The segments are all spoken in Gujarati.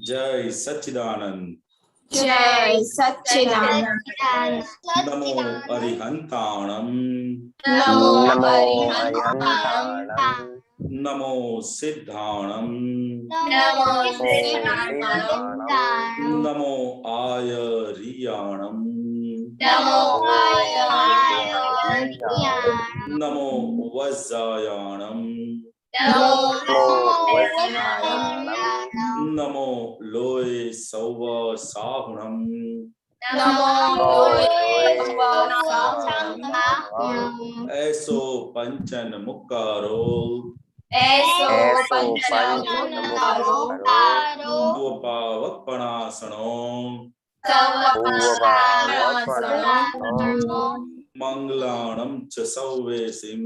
जय सच्चिदानंद। जय सच्चिदानंद। नमो अरिहंताणम। नमो अरिहंताणम। नमो सिद्धाणम। नमो सिद्धाणम। नमो आयरियाणम। नमो आयर्याणम। नमो वज्रायाणम। नमो नमो लोय सौव साहुणम। नमो ऐसो पंचन मुक्कारो। ऐसो पंचमुक्तारो स्वपावपणासनो। सवपासनो मंगलाणं च सौवेसिं।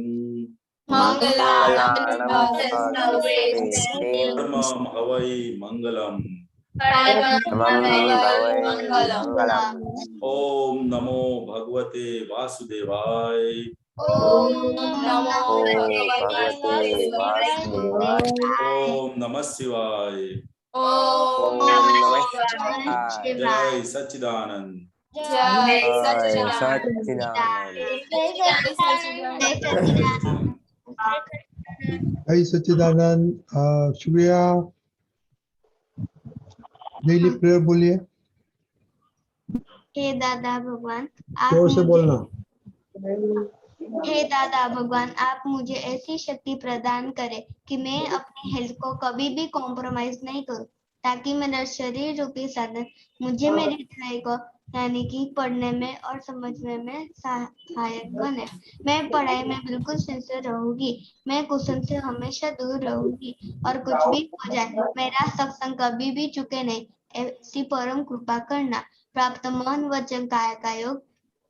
परमं हवै मंगलम्। ओम नमो भगवते वासुदेवाय। ओम नमो भगवते वासुदेवाय। ओम नमः शिवाय। ओम नमः शिवाय। जय सच्चिदानंद। जय सच्चिदानंद। जय सच्चिदानंद। शुक्रिया। डेली प्रेयर बोलिए। हे दादा भगवान, आप जोर से बोलना। हे दादा भगवान, आप मुझे ऐसी शक्ति प्रदान करें कि मैं अपनी हेल्थ को कभी भी कॉम्प्रोमाइज नहीं करूं, ताकि मेरा शरीर रूपी साधन मुझे मेरी पढ़ाई को यानी कि पढ़ने में और समझने में सहायक बने। मैं पढ़ाई में बिल्कुल सिंसियर रहूंगी। मैं कुशन से हमेशा दूर रहूंगी और कुछ भी हो जाए मेरा सत्संग कभी भी चुके नहीं, ऐसी परम कृपा करना। प्राप्त मन वचन काया का योग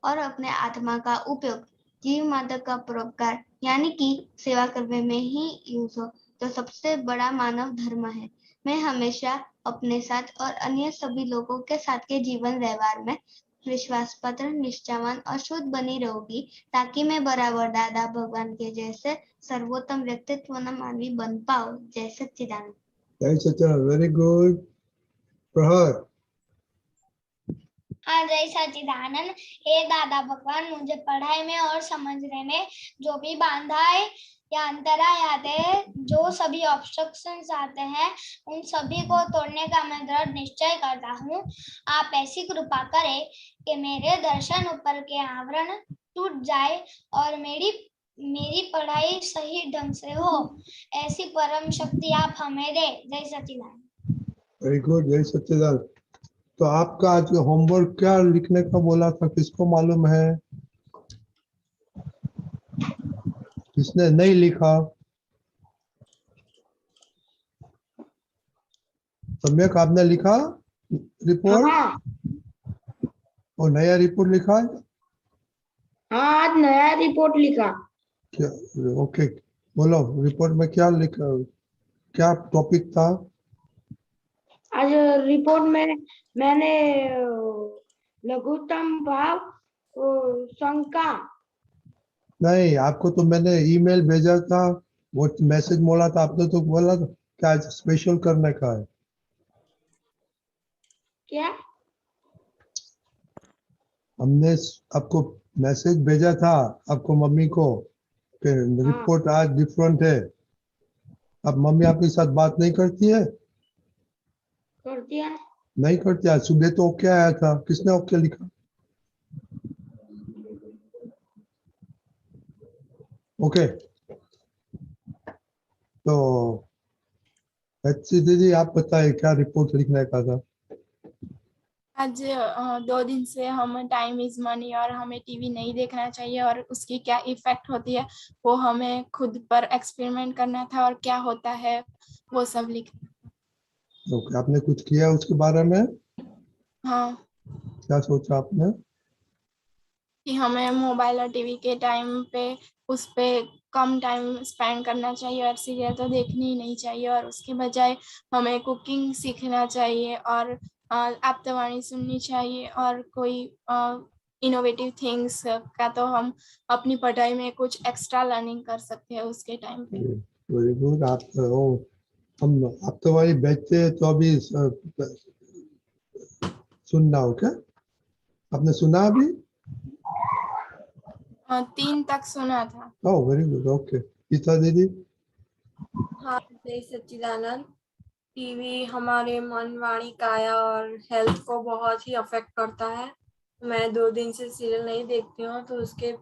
और अपने आत्मा का उपयोग जीव माता का परोपकार यानी कि सेवा करने में ही यूज हो, तो सबसे बड़ा मानव धर्म है। मैं हमेशा अपने साथ और अन्य सभी लोगों के साथ के जीवन व्यवहार में विश्वास पात्र, निष्ठावान और शुद्ध बनी रहूंगी, ताकि मैं बराबर दादा भगवान के जैसे सर्वोत्तम व्यक्तित्व न मानवी बन पाऊं। जय सच्चिदानंद। जय सच्चिदानंद। Very good. प्रहर। हाँ, जय सच्चिदानंद। हे दादा भगवान, मुझे पढ़ाई में और समझने में जो भी बाधा है या अंतराय आते हैं, जो सभी ऑब्स्ट्रक्शंस आते हैं, उन सभी को तोड़ने का मैं दृढ़ निश्चय करता हूँ। आप ऐसी कृपा करें कि मेरे दर्शन ऊपर के आवरण टूट जाए और मेरी पढ़ाई सही ढंग से हो। ऐसी परम शक्ति आप हमें दे। जय सच्चिदानंद। Very good. जय सच्चिदानंद। तो आपका आज होमवर्क क्या लिखने का बोला था, किसको मालूम है? किसने नहीं लिखा? सम्यक आपने लिखा रिपोर्ट? हाँ। और नया रिपोर्ट लिखा? हाँ, आज नया रिपोर्ट लिखा। क्या? ओके, बोलो रिपोर्ट में क्या लिखा, क्या टॉपिक था? आज रिपोर्ट में मैंने लघुत्तम भाव शंका। नहीं, आपको तो मैंने ईमेल भेजा था, वो मैसेज बोला था, आपने तो बोला था क्या आज स्पेशल करने का है। क्या? हमने आपको मैसेज भेजा था, आपको मम्मी को, कि रिपोर्ट आज डिफरेंट है। अब मम्मी आपके साथ बात नहीं करती है? करती है। नहीं करती। आज सुबह तो ओके आया था, किसने ओके लिखा? ओके, तो अच्छी दीदी आप बताइए क्या रिपोर्ट लिखने का था? आज 2 दिन से हम टाइम इज मनी और हमें टीवी नहीं देखना चाहिए और उसकी क्या इफेक्ट होती है वो हमें खुद पर एक्सपेरिमेंट करना था और क्या होता है वो सब लिखना। ओके, आपने कुछ किया उसके बारे में? हाँ, क्या सोचा आपने? कि हमें मोबाइल और टीवी के टाइम पे उस पे कम टाइम स्पेंड करना चाहिए और सीरियल तो देखनी ही नहीं चाहिए और उसके बजाय हमें कुकिंग सीखना चाहिए और आप्तवाणी सुननी चाहिए और कोई इनोवेटिव थिंग्स का तो हम अपनी पढ़ाई में कुछ एक्स्ट्रा लर्निंग कर सकते हैं उसके टाइम पे। Very good. आप हम आप तुम्हारी बेचते हैं तो अभी सुनना हो क्या? आपने सुना अभी? 3 तक सुना था। Oh very good, okay. Geeta दीदी? हाँ, जय सच्चिदानंद। टीवी हमारे मन, वाणी, काया और हेल्थ को बहुत ही अफेक्ट करता है। मैं 2 दिन से सीरियल नहीं देखती हूँ, तो उसके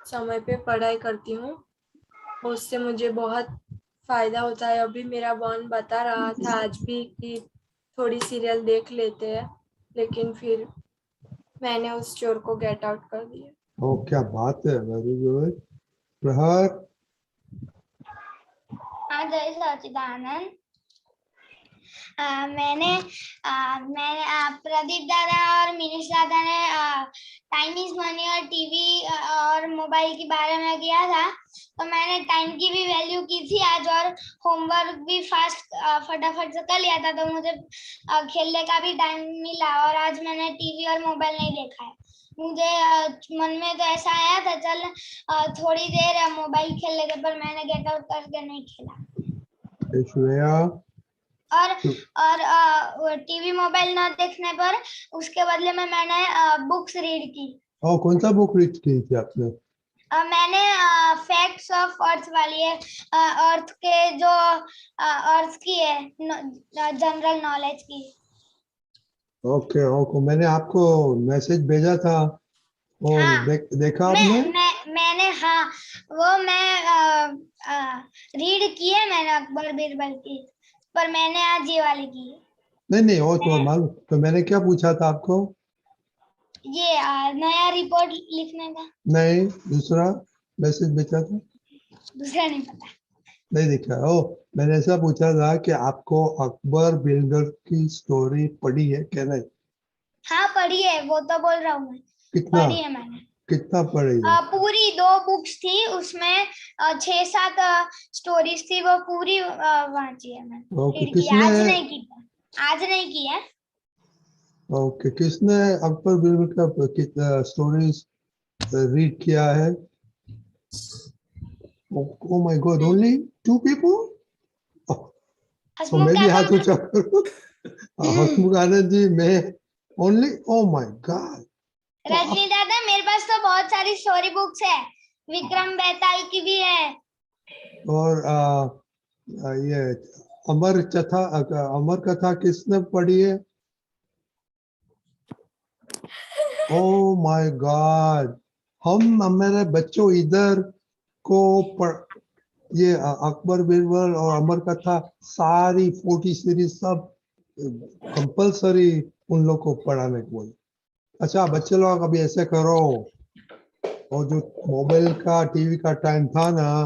समय पे पढ़ाई करती हूँ। उससे मुझे बहुत फायदा होता है। अभी मेरा बहन बता रहा था आज भी कि थोड़ी सीरियल देख लेते हैं, लेकिन फिर मैंने उस चोर को गेट आउट कर दिया। ओ क्या बात है, वेरी गुड। प्रहर? हाँ, जय सच्चिदानंद। मैंने प्रदीप दादा और मिनीश दादा ने टाइम इज मनी और टीवी और मोबाइल के बारे में किया था, तो मैंने टाइम की भी वैल्यू की थी आज, और होमवर्क भी फटाफट से कर लिया था, तो मुझे खेलने का भी टाइम मिला। और आज मैंने टीवी और मोबाइल नहीं देखा है। मुझे मन में तो ऐसा आया था चल थोड़ी देर मोबाइल खेल लेते, पर मैंने गेट आउट करके नहीं खेला। श्रेया? और टीवी मोबाइल ना देखने पर उसके बदले में मैंने बुक्स रीड की। ओ कौन सा बुक रीड की थी आपने? मैंने फैक्ट्स ऑफ अर्थ वाली है, अर्थ के जो अर्थ की है, जनरल नॉलेज की। ओके ओके, मैंने आपको मैसेज भेजा था, वो हाँ, देखा आपने? मैंने हाँ, वो मैं रीड की है मैंने अकबर बीरबल की, पर मैंने आज ये वाली की है। नहीं नहीं, वो तो मालूम। तो मैंने क्या पूछा था आपको? ये नया रिपोर्ट लिखने का। नहीं, दूसरा मैसेज भेजा था, दूसरा नहीं पता। नहीं दिखा। ओ मैंने ऐसा पूछा था कि आपको अकबर बिरबल की स्टोरी पढ़ी है क्या? नहीं? हाँ, पढ़ी है, वो तो बोल रहा हूँ मैं। कितना पढ़ी है मैंने। कितना पढ़ी है? पूरी 2 बुक्स थी, उसमें 6-7 स्टोरीज थी, वो पूरी वांची है मैंने। ओके, रीड की है। आज नहीं की, आज नहीं की है। ओके, किसने अकबर बिरबल का कितना स्टोरीज रीड किया है? Oh my God, only 2 people? तो मैं भी हाथ ऊंचा करूं? हसमुख आनंद जी, मैं only? Oh my God. Rajni दादा, मेरे पास तो बहुत सारी स्टोरी बुक्स है, विक्रम बेताल की भी है। और ये अमर कथा किसने पढ़ी है? ओ माय गॉड, हमारे बच्चों इधर को ये अकबर बिरबल और अमर कथा सारी 40 सीरीज सब कंपलसरी उन लोग को पढ़ाने को बोले। अच्छा बच्चे लोग अभी ऐसे करो, और जो मोबाइल का टीवी का टाइम था ना,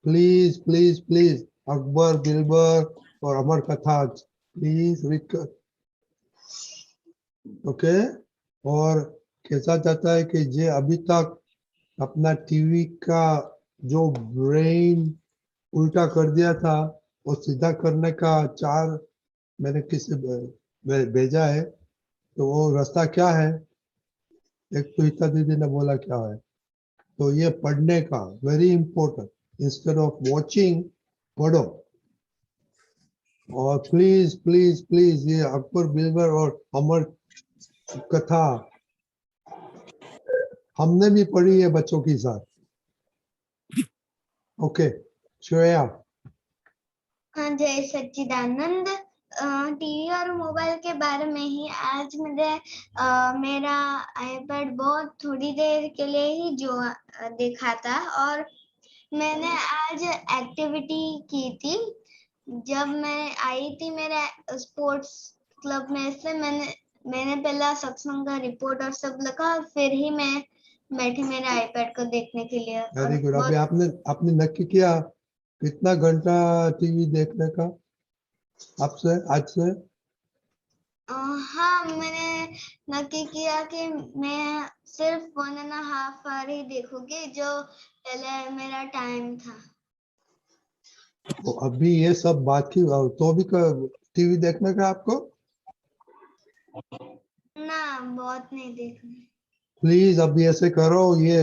please please please Akbar Birbal और अमर कथा प्लीज रीड कर। ओके? और कैसा जाता है कि जे अभी तक अपना टीवी का जो ब्रेन उल्टा कर दिया था, वो सीधा करने का 4 मैंने किसी भेजा है, तो वो रास्ता क्या है? एक तो हिता दीदी ने बोला क्या है, तो ये पढ़ने का very important, instead of watching पढ़ो। और प्लीज प्लीज प्लीज ये अकबर बिरबल और अमर कथा हमने भी पढ़ी है बच्चों के साथ। ओके श्रेया? हाँ, जय सच्चिदानंद। टीवी और मोबाइल के बारे में ही आज मेरा आईपैड बहुत थोड़ी देर के लिए ही जो देखा था, और मैंने आज एक्टिविटी की थी। जब मैं आई थी मेरे स्पोर्ट्स क्लब में से, मैंने पहला सत्संग का रिपोर्ट और सब लिखा, फिर ही मैं बैठी मेरे आईपैड को देखने के लिए। Very good. अभी आपने नक्की किया कितना घंटा टीवी देखने का आपसे आज से? हाँ, मैंने नक्की किया कि मैं सिर्फ 1.5 आवर ही देखूंगी, जो पहले मेरा टाइम था। तो अभी ये सब बात की, तो भी टीवी देखने का आपको? ना, बहुत नहीं देखना। प्लीज अभी ऐसे करो, ये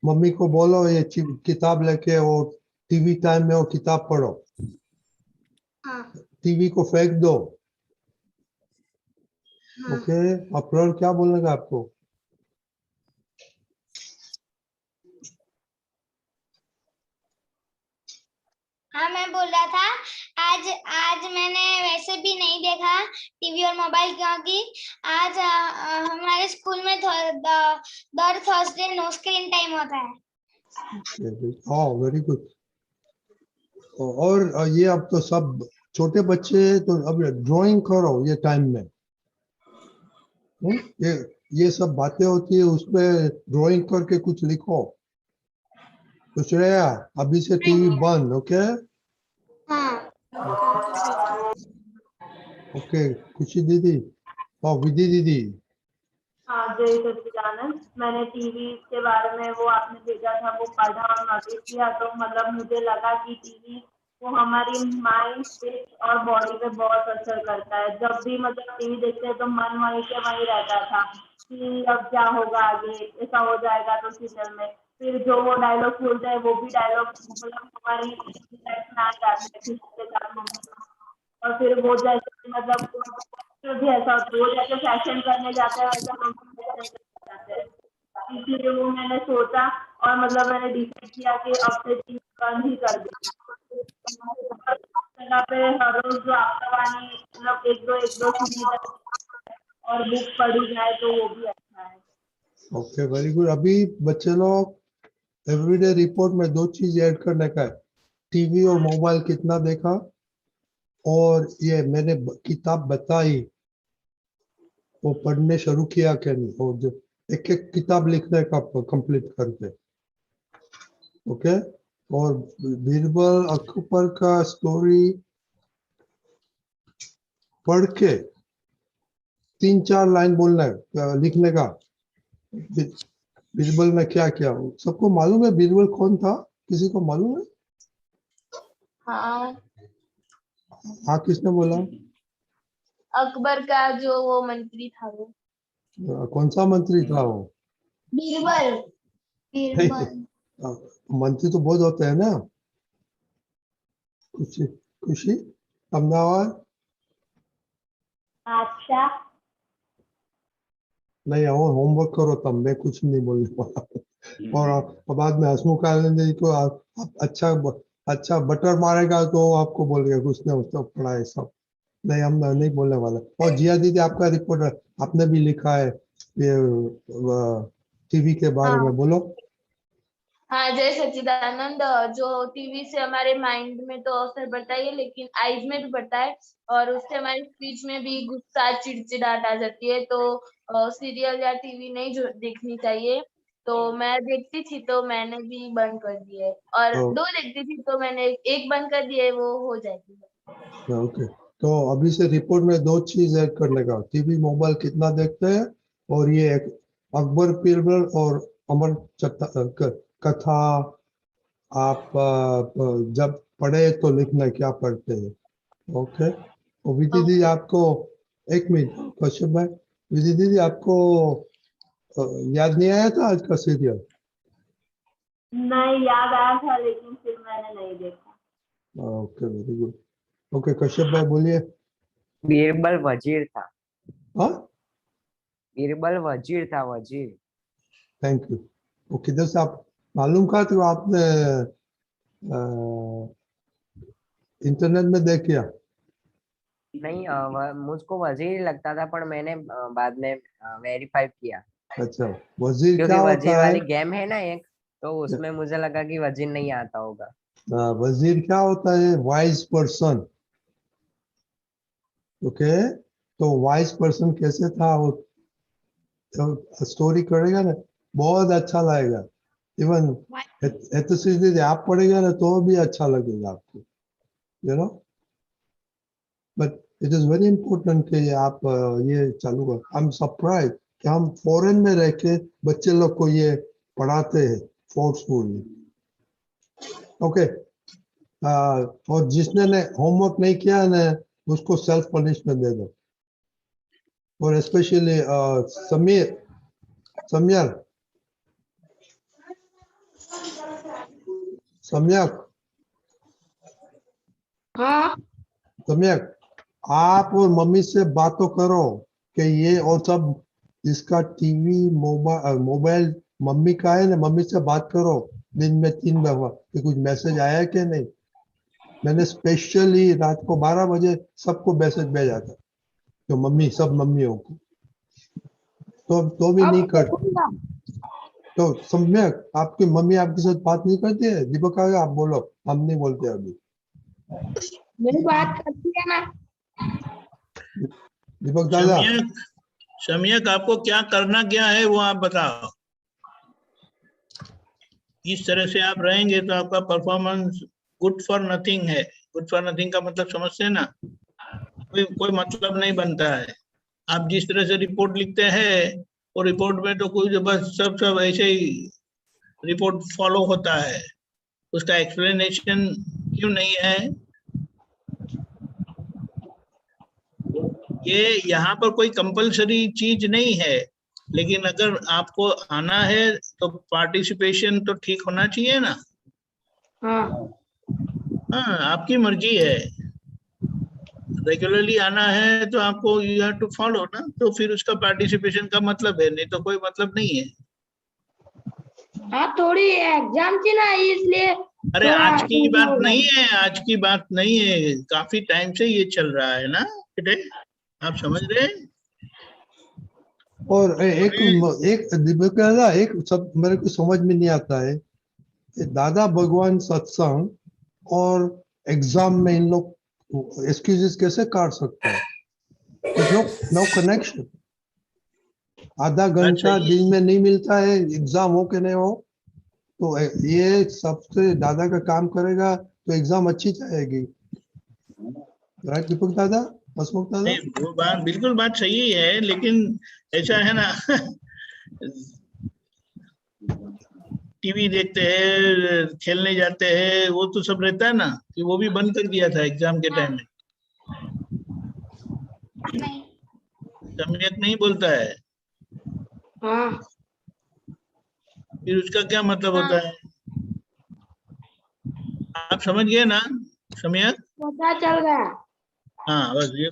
मम्मी को बोलो ये किताब लेके वो टीवी टाइम में वो किताब पढ़ो। हाँ टीवी को फेंक दो। हाँ ओके, अप्रैल क्या बोलने का आपको? हाँ, मैं बोल रहा था आज आज मैंने वैसे भी नहीं देखा टीवी और मोबाइल, क्योंकि आज हमारे स्कूल में दर थर्सडे नो स्क्रीन टाइम होता है। ओह वेरी गुड। और ये अब तो सब छोटे बच्चे तो अब ड्राइंग करो ये टाइम में। ये सब बातें होती है, उसमें ड्राइंग करके कुछ लिखो। तो श्रेया अभी से टीवी बंद। ओके हाँ ओके, खुशी दीदी और विधि दीदी। हाँ, जय सच्चिदानंद। मैंने टीवी के बारे में वो आपने भेजा था वो पढ़ा और नोटिस किया, तो मतलब मुझे लगा कि टीवी वो हमारी माइंड स्पेस और बॉडी पे बहुत असर करता है। जब भी मतलब टीवी देखते हैं तो मन वहीं के वहीं रहता था कि अब क्या होगा आगे, ऐसा हो जाएगा तो सीरियल में फिर जो वो डायलॉग बोलते हैं वो भी डायलॉग मतलब हमारी लाइफ में आ जाते हैं खुशी के साथ moment। और फिर वो जैसे मतलब तो भी ऐसा होता है, वो जैसे फैशन करने जाते हैं वैसा हम भी फैशन करने जाते हैं। इसीलिए वो मैंने सोचा और मतलब मैंने डिसाइड किया कि अब से चीज बंद ही कर दी। जगह पे हर रोज जो आकाशवाणी मतलब एक दो सुनी जाए और बुक पढ़ी जाए तो वो भी अच्छा है। Okay very good. अभी बच्चे लोग एवरीडे रिपोर्ट में 2 चीज ऐड करने का है, टीवी और मोबाइल कितना देखा, और ये मैंने किताब बताई वो पढ़ने शुरू किया क्या नहीं, और जो एक एक किताब लिखने का कंप्लीट करके। ओके, और बीरबल अकबर का स्टोरी पढ़ के 3-4 लाइन बोलना है, लिखने का। बीरबल ने क्या किया सबको मालूम है? बीरबल कौन था, किसी को मालूम है? हाँ, हाँ, किसने बोला? अकबर का जो वो मंत्री था वो कौन सा मंत्री था वो? बीरबल। बीरबल। मंत्री तो बहुत होते हैं ना। खुशी खुशी अहमदाबाद। अच्छा, नहीं, और होमवर्क करो तब, मैं कुछ नहीं बोलने वाला। और बाद में हसमुख आनंद जी को आप अच्छा बटर मारेगा तो आपको बोलेगा कुछ ने उसको पढ़ा है सब। नहीं, हम नहीं बोलने वाला। और जिया दीदी आपका रिपोर्ट आपने भी लिखा है ये टीवी के बारे हाँ में, बोलो। हाँ, जय सच्चिदानंद। जो टीवी से हमारे माइंड में तो असर पड़ता ही है, लेकिन आईज में भी पड़ता है, और उससे हमारी स्पीच में भी गुस्सा चिड़चिड़ाहट आ जाती है। तो सीरियल या टीवी नहीं जो देखनी चाहिए। तो मैं देखती थी तो मैंने भी बंद कर दिए, और तो 2 देखती थी तो मैंने एक बंद कर दिए, वो हो जाएगी। ओके, तो अभी से रिपोर्ट में 2 चीज ऐड करने का, टीवी मोबाइल कितना देखते हैं, और ये एक अकबर बीरबल और अमर कथा आप जब पढ़े तो लिखना क्या पढ़ते हैं। ओके, और विधि दीदी आपको 1 मिनट, कश्यप भाई, विधि दीदी आपको याद नहीं आया था आज का सीरियल? नहीं याद आया था लेकिन फिर मैंने नहीं देखा। Okay very good. Okay, Kashyap भाई बोलिए। बीरबल वजीर था। हाँ, बीरबल वजीर था, वजीर। Thank you. वो किधर से आप मालूम कहा तो आपने इंटरनेट में देख किया? नहीं, मुझको वजीर लगता था, पर मैंने बाद में वेरीफाई किया, अच्छा, वजीर क्या क्योंकि होता वजीर है? वाली गेम है ना एक, तो उसमें मुझे लगा कि वजीर नहीं आता होगा। वजीर क्या होता है? Wise person. ओके, तो वाइज पर्सन कैसे था वो, स्टोरी करेगा ना बहुत अच्छा लगेगा। इवन एथोसिस आप पढ़ेगा ना तो भी अच्छा लगेगा आपको, you know. But it is very important कि आप ये चालू कर। आई एम सरप्राइज कि हम फॉरेन में रह के बच्चे लोग को ये पढ़ाते हैं फोर्सफुली। ओके, और जिसने ने होमवर्क नहीं किया ना उसको सेल्फ पनिशमेंट दे दो। और स्पेशली समीर, सम्यक, सम्यक, हाँ सम्यक आप और मम्मी से बात तो करो कि ये और सब इसका टीवी मोबाइल मम्मी का है ना, मम्मी से बात करो दिन में 3 बार कि कुछ मैसेज आया है कि नहीं। मैंने स्पेशली रात को 12 बजे सबको मैसेज भेजा था तो मम्मी सब मम्मियों को तो भी नहीं करते। तो सम्यक आपकी मम्मी आपके साथ बात नहीं करती है? दीपक आगे आप बोलो, हम नहीं बोलते अभी। मेरी बात करती है ना। दीपक दादा सम्यक आपको क्या करना क्या है वो आप बताओ। इस तरह से आप रहेंगे तो आपका परफॉर्मेंस गुड फॉर नथिंग है। गुड फॉर नथिंग का मतलब समझते हैं ना, कोई मतलब नहीं बनता है। आप जिस तरह से रिपोर्ट लिखते हैं वो रिपोर्ट में तो कोई बस सब ऐसे ही रिपोर्ट फॉलो होता है, उसका एक्सप्लेनेशन क्यों नहीं है। ये यहाँ पर कोई कंपलसरी चीज नहीं है, लेकिन अगर आपको आना है तो पार्टिसिपेशन तो ठीक होना चाहिए ना। हाँ, आपकी मर्जी है। रेगुलरली आना है तो आपको यू हैव टू फॉलो ना, तो फिर उसका पार्टिसिपेशन का मतलब है, नहीं तो कोई मतलब नहीं है। हाँ थोड़ी एग्जाम थी ना इसलिए। अरे आज की बात नहीं है, आज की बात नहीं है, काफी टाइम से ये चल रहा है ना बेटे, आप समझ रहे हैं। और एक दीपक दादा एक सब मेरे को समझ में नहीं आता है, दादा भगवान सत्संग और एग्जाम में इन लोग एक्सक्यूजेस कैसे काट सकते हैं? No connection. आधा घंटा दिन में नहीं मिलता है, एग्जाम हो के नहीं हो, तो ये सबसे दादा का काम करेगा तो एग्जाम अच्छी जाएगी। राइट दीपक दादा, हसमुख दादा? वो बात बिल्कुल बात सही है, लेकिन ऐसा है ना टीवी देखते हैं, खेलने जाते हैं, वो तो सब रहता है ना, कि वो भी बंद कर दिया था एग्जाम के टाइम में। सम्यक नहीं बोलता है। हाँ। फिर उसका क्या मतलब होता है, आप समझ गए ना सम्यक? पता चल गया। हाँ बस ये,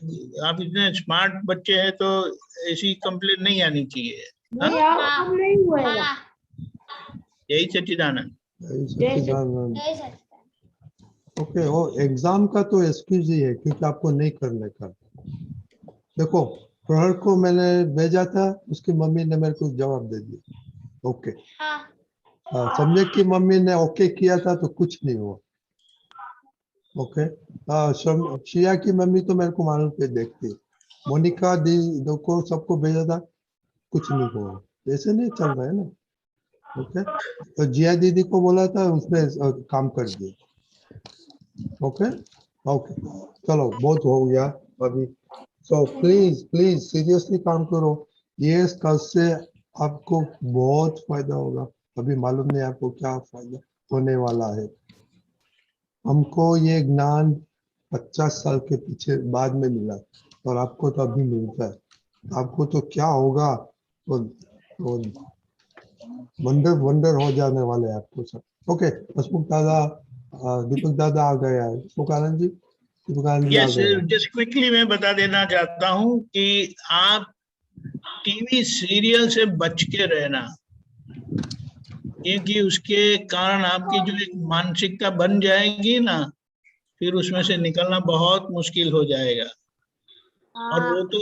आप इतने स्मार्ट बच्चे हैं तो ऐसी कंप्लेंट नहीं आनी चाहिए। नहीं अब नहीं हुएगा। यही सच्चिदानंद। ओके, वो एग्जाम का तो एक्सक्यूज ही है क्योंकि आपको नहीं करने का। देखो प्रहर को मैंने भेजा था, उसकी मम्मी ने मेरे को जवाब दे दिया ओके। सम्यक की मम्मी ने ओके किया था तो कुछ नहीं हुआ। ओके, शिया की मम्मी तो मेरे को मालूम पे देखती है, मोनिका दी को सबको भेजा था, कुछ नहीं हुआ। ऐसे नहीं चल रहा है ना। ओके, तो जिया दीदी को बोला था, उसने काम कर दिया। ओके ओके, चलो बहुत हो गया अभी। सो प्लीज प्लीज सीरियसली काम करो, ये कल से आपको बहुत फायदा होगा। अभी मालूम नहीं आपको क्या फायदा होने वाला है। हमको ये ज्ञान 50 साल के पीछे बाद में मिला और आपको तो अभी मिलता है। आपको तो क्या होगा तो वंडर वंडर हो जाने वाले हैं आपको सब। ओके, हसमुख दादा, दीपक दादा आ गया है। हसमुख आनंद जी, दीपक आनंद जी आ गए। जस्ट क्विकली मैं बता देना चाहता हूँ कि आप टीवी सीरियल से बच के रहना, क्योंकि उसके कारण आपकी जो एक मानसिकता बन जाएगी ना, फिर उसमें से निकलना बहुत मुश्किल हो जाएगा। और वो तो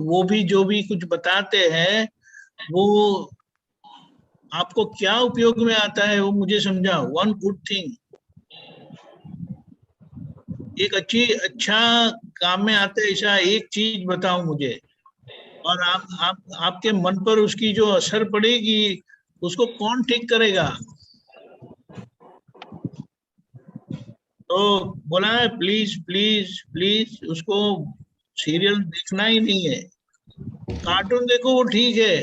वो भी जो भी कुछ बताते हैं वो आपको क्या उपयोग में आता है वो मुझे समझाओ। वन गुड थिंग, एक अच्छा काम में आता है ऐसा एक चीज बताओ मुझे, और आपके मन पर उसकी जो असर पड़ेगी उसको कौन ठीक करेगा? तो बोला है प्लीज प्लीज प्लीज उसको सीरियल देखना ही नहीं है। कार्टून देखो वो ठीक है,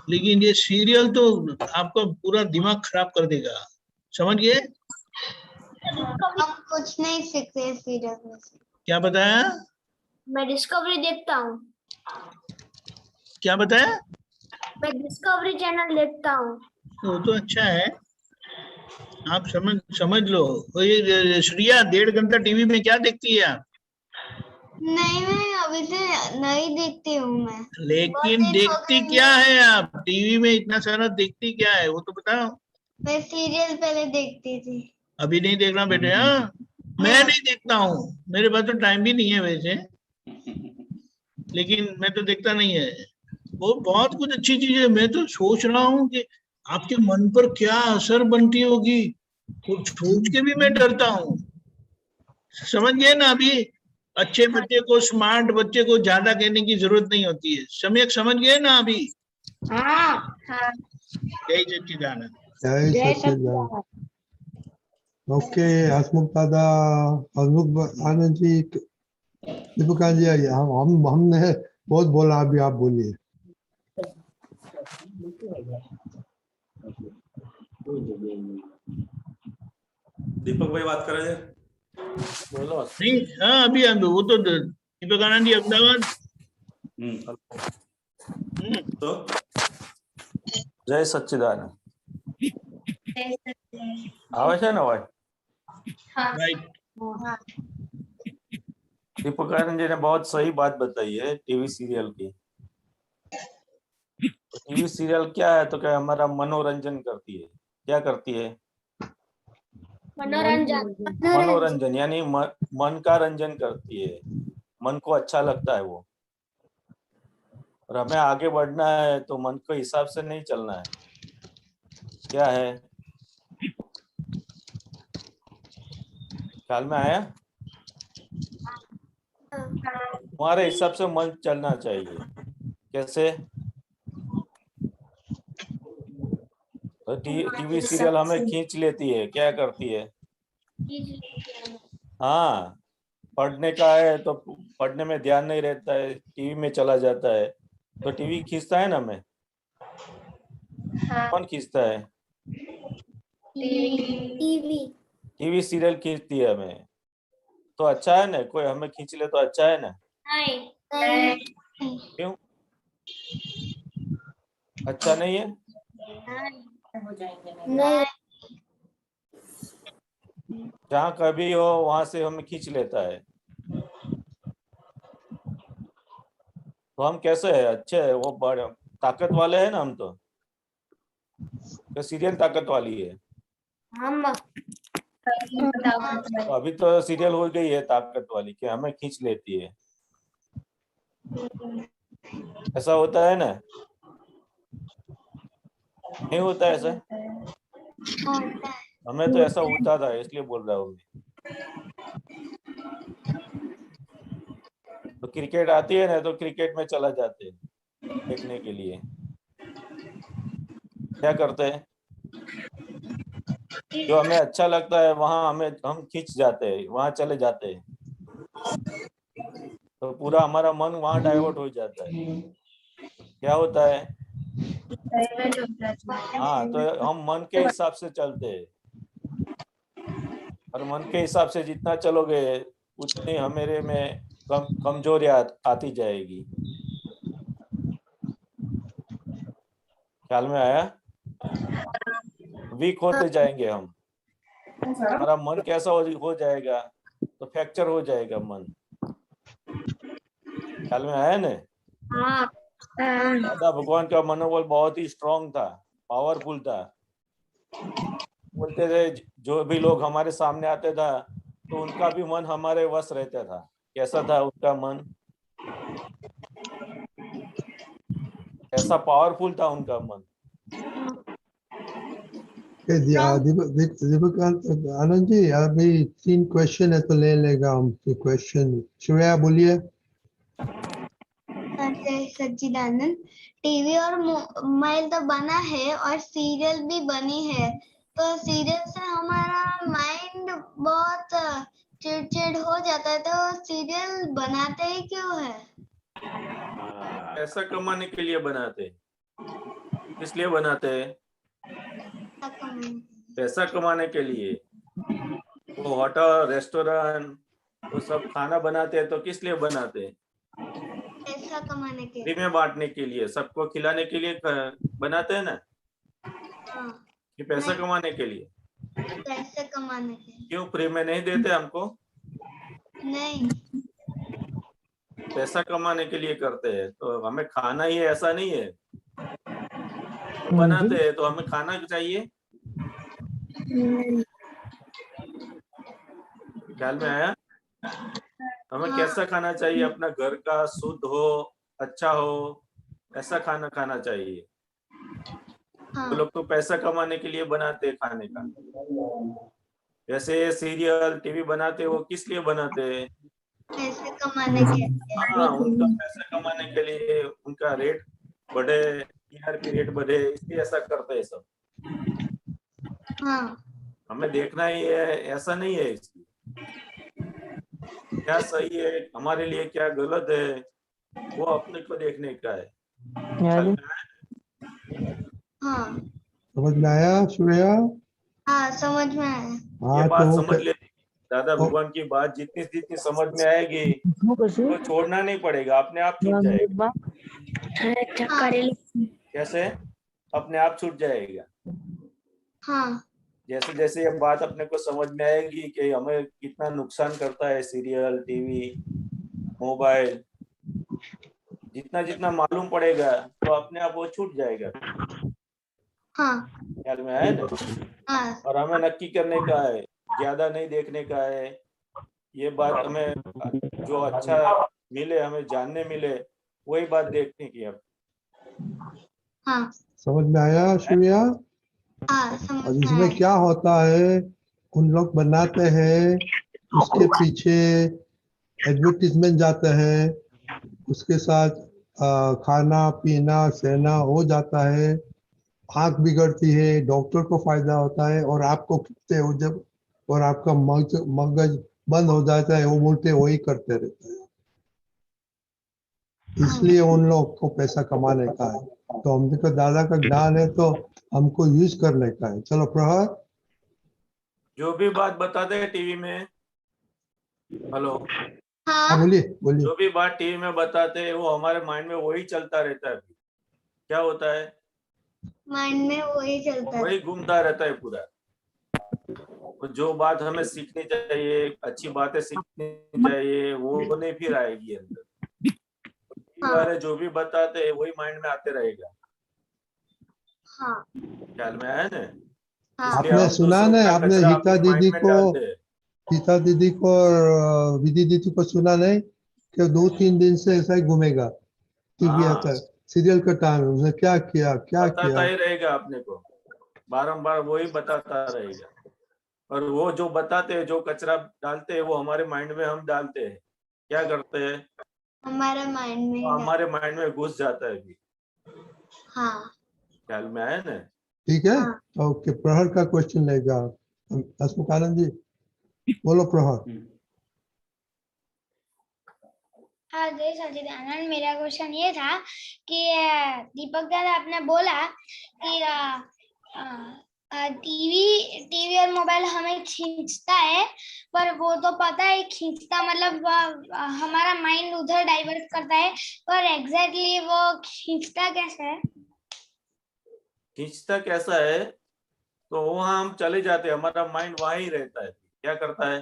लेकिन ये सीरियल तो आपका पूरा दिमाग खराब कर देगा, समझ गए? हम कुछ नहीं सीखते सीरियल में से। क्या बताया? मैं डिस्कवरी देखता हूँ। क्या बताया? मैं डिस्कवरी चैनल देखता हूँ। वो तो अच्छा है, आप समझ लो। तो ये श्रिया 1.5 घंटा टीवी में क्या देखती है आप? नहीं, मैं अभी से नहीं देखती हूँ मैं। लेकिन बहुत दिन हो देखती गए क्या है आप टीवी में इतना सारा? देखती क्या है वो तो बताओ। मैं सीरियल पहले देखती थी। अभी नहीं देखना बेटे। हाँ, मैं नहीं देखता हूँ, मेरे पास तो टाइम भी नहीं है वैसे, लेकिन मैं तो देखता नहीं है। वो बहुत कुछ अच्छी चीज है। मैं तो सोच रहा हूँ कि आपके मन पर क्या असर बनती होगी, कुछ सोच के भी मैं डरता हूँ। समझ गए ना? अभी अच्छे बच्चे को, स्मार्ट बच्चे को ज्यादा कहने की जरूरत नहीं होती है। सम्यक समझ गए ना अभी? हाँ। जय सच्चिदानंद। जय जय सच्चिदानंद। सच्चिदानंद। ओके, हसमुख दादा, हसमुख आनंद जी, दीपकांत जी, हमने बहुत बोला, अभी आप बोलिए। दीपक भाई बात कर रहे थे। बोलो। नहीं, हाँ अभी वो तो दीपक आनंद जी अहमदाबाद। तो जय सच्चिदानंद। આવે છે ને ભાઈ? राइट। दीपक आनंद जी ने बहुत सही बात बताई है टीवी सीरियल की। तो टीवी सीरियल क्या है, तो क्या हमारा मनोरंजन करती है। क्या करती है? मनोरंजन। मनोरंजन यानी मन का रंजन करती है। मन को अच्छा लगता है वो। और हमें आगे बढ़ना है तो मन के हिसाब से नहीं चलना है। क्या है, ख्याल में आया? हमारे हिसाब से मन चलना चाहिए। कैसे? तो टीवी सीरियल हमें खींच लेती है। क्या करती है? हाँ, पढ़ने का है तो पढ़ने में ध्यान नहीं रहता है, टीवी में चला जाता है। तो टीवी खींचता है ना हमें। कौन खींचता है? टीवी सीरियल खींचती है हमें। तो अच्छा है ना, कोई हमें खींच ले तो अच्छा है ना। क्यों अच्छा नहीं है? जहाँ कभी हो वहां से हमें खींच लेता है। तो हम कैसे है? अच्छे है वो, बड़े ताकत वाले हैं ना हम तो सीरियल ताकत वाली है। तो अभी तो सीरियल हो गई है ताकत वाली कि हमें खींच लेती है। ऐसा होता है ना? नहीं होता ऐसा? हमें तो ऐसा होता था, इसलिए बोल रहा हूँ मैं। तो क्रिकेट आती है ना, तो क्रिकेट में चला जाते हैं देखने के लिए। क्या करते हैं? जो हमें अच्छा लगता है वहां हम खींच जाते हैं, वहां चले जाते हैं। तो पूरा हमारा मन वहां डाइवर्ट हो जाता है। क्या होता है? हाँ, तो हम मन के हिसाब से चलते हैं। और मन के हिसाब से जितना चलोगे उतनी हमारे में कमजोरी आती जाएगी। ख्याल में आया? वीक होते जाएंगे हम। हमारा मन कैसा हो जाएगा, तो फ्रैक्चर हो जाएगा मन। ख्याल में आया ना? दादा भगवान का मनोबल बहुत ही स्ट्रांग था, पावरफुल था। बोलते थे जो भी लोग हमारे सामने आते था तो उनका भी मन हमारे वश रहता था। कैसा था उनका मन? कैसा पावरफुल था उनका मन। दीपक आनंद जी, अभी 3 क्वेश्चन है तो ले लेगा हम क्वेश्चन। श्रेया बोलिए। जय सच्चिदानंद। टीवी और मोबाइल तो बना है और सीरियल भी बनी है, तो सीरियल से हमारा माइंड बहुत चिड़चिड़ हो जाता है, तो सीरियल बनाते ही क्यों है? पैसा कमाने के लिए बनाते। किस लिए बनाते हैं? पैसा कमाने के लिए। वो होटल रेस्टोरेंट वो सब खाना बनाते हैं तो किस लिए बनाते हैं? पैसा कमाने के फ्री में बांटने के लिए, सबको खिलाने के लिए बनाते हैं ना, कि पैसा कमाने के लिए। पैसे कमाने के लिए। क्यों फ्री में नहीं देते हमको? नहीं, पैसा कमाने के लिए करते हैं, तो हमें खाना ही है ऐसा नहीं है। बनाते हैं तो हमें खाना चाहिए। ख्याल में आया? हमें हाँ। कैसा खाना चाहिए? अपना घर का, शुद्ध हो, अच्छा हो, ऐसा खाना खाना चाहिए। हाँ। वो लोग तो पैसा कमाने के लिए बनाते हैं खाने का। जैसे सीरियल टीवी बनाते हैं, वो किस लिए बनाते हैं? पैसे कमाने के लिए। हाँ, उनका पैसा कमाने के लिए, उनका रेट बढ़े, टीआरपी रेट बढ़े, इसलिए ऐसा करते हैं सब। हाँ। हमें देखना ही है, ऐसा नहीं है। इसलिए क्या सही है हमारे लिए, क्या गलत है, वो अपने को देखने का है। हाँ। समझ में आया श्रेया? हाँ, समझ में आया। ये हाँ, बात तो समझ ले, दादा भगवान की बात जितनी जितनी समझ में आएगी तो छोड़ना नहीं पड़ेगा, अपने आप छूट जाएगा। कैसे? अपने आप छूट जाएगा। हाँ। जैसे जैसे ये बात अपने को समझ में आएगी कि हमें कितना नुकसान करता है सीरियल, टीवी, मोबाइल, जितना जितना मालूम पड़ेगा तो अपने आप वो छूट जाएगा। हाँ। ख्याल में आया ना? हाँ। और हमें नक्की करने का है, ज्यादा नहीं देखने का है। ये बात हमें जो अच्छा मिले, हमें जानने मिले, वही बात देखने की। अब हाँ। समझ में आया श्रेया? हाँ, समझ और में इसमें आया। क्या होता है, उन लोग बनाते हैं, उसके पीछे एडवर्टीजमेंट जाता है, उसके साथ खाना पीना सहना हो जाता है, आंख बिगड़ती है, डॉक्टर को फायदा होता है और आपको खींचते हो जब, और आपका मगज बंद हो जाता है, वो बोलते वही करते रहते हैं। इसलिए उन लोग को पैसा कमाने का है। तो हमने को दादा का ज्ञान है तो हमको यूज करने का है। चलो प्रहर, जो भी बात बताते हैं टीवी में, हेलो, हाँ बोलिए बोलिए। जो भी बात टीवी में बताते हैं वो हमारे माइंड में वही चलता रहता है। क्या होता है? माइंड में वही चलता वही है। घूमता रहता है पूरा। तो जो बात हमें सीखनी चाहिए, अच्छी बातें सीखनी चाहिए, वो नहीं फिर आएगी अंदर। हाँ। जो भी बताते हैं वही माइंड में आते रहेगा। हाँ। ख्याल में आया ना? हाँ। इसलिए आपने हम सुना दूसरों नहीं? का आपने कचरा गीता अपने दीदी माइंड में को, डालते हैं। गीता दीदी को और विधि दीदी को सुना नहीं कि 2-3 दिन से ऐसा ही घूमेगा, टीवी हाँ, आता है, सीरियल का टाइम है, उसने क्या किया क्या बताता किया। ही रहेगा अपने को, बारंबार वही बताता रहेगा। और वो जो बताते हैं, जो कचरा डालते हैं, वो हमारे माइंड में हम डालते हैं। क्या करते हैं? हमारे माइंड में वो ही हमारे माइंड में घुस जाता है भी। हाँ। ख्याल में आया ना? ठीक है, हाँ। ओके। प्रहर का क्वेश्चन लेगा हसमुख आनंद जी, बोलो प्रहर। हाँ जय सच्चिदानंद, मेरा क्वेश्चन ये था कि दीपक दादा आपने बोला कि टीवी और मोबाइल हमें खींचता है, पर वो तो पता है खींचता मतलब हमारा माइंड उधर डाइवर्ट करता है, पर एग्जैक्टली वो खींचता कैसे है? खींचता कैसा है? तो वहां हम चले जाते हैं, हमारा माइंड वहां ही रहता है। क्या करता है?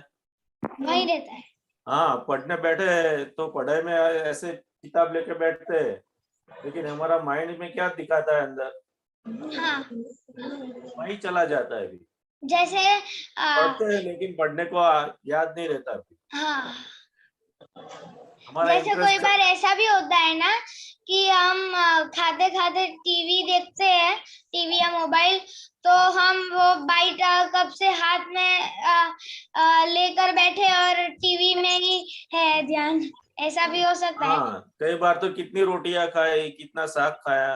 वही रहता है। हाँ, पढ़ने बैठे हैं तो पढ़ाई में ऐसे किताब लेके बैठते हैं, लेकिन हमारा माइंड में क्या दिखाता है अंदर, हाँ, वही चला जाता है। भी जैसे पढ़ते हैं लेकिन पढ़ने को याद नहीं रहता। हाँ, हमारा जैसे कोई इंटरेस्ट बार ऐसा भी होता है ना कि हम खाते खाते टीवी देखते हैं, टीवी या मोबाइल, तो हम वो बाइट कब से हाथ में लेकर बैठे और टीवी में ही है ध्यान, ऐसा भी हो सकता है। हाँ, कई बार तो कितनी रोटियां खाई, कितना साग खाया,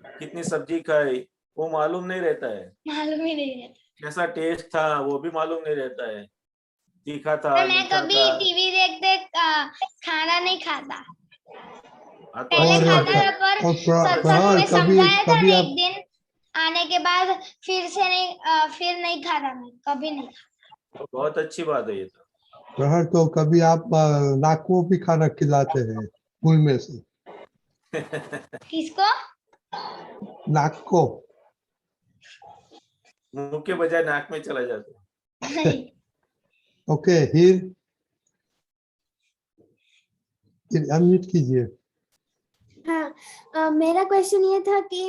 कितनी सब्जी खाई, वो मालूम नहीं रहता है। मालूम ही नहीं रहता। कैसा टेस्ट था वो भी मालूम नहीं रहता है, तीखा था, मैं मीठा कभी था। टीवी देखते खाना नहीं खाता, हाँ, तो पहले अच्छी बात खाता है। था, पर सत्संग प्रहर में समझाया था कभी ना आप, एक दिन, आने के बाद फिर से नहीं फिर नहीं खाता, मैं कभी नहीं। तो बहुत अच्छी बात है ये तो। प्रहर तो कभी आप नाक को भी खाना खिलाते हैं फूल में से। किसको? नाक को। मुंह के बजाय नाक में चला जाता है। ओके हीर अनम्यूट कीजिए। हाँ, मेरा क्वेश्चन ये था कि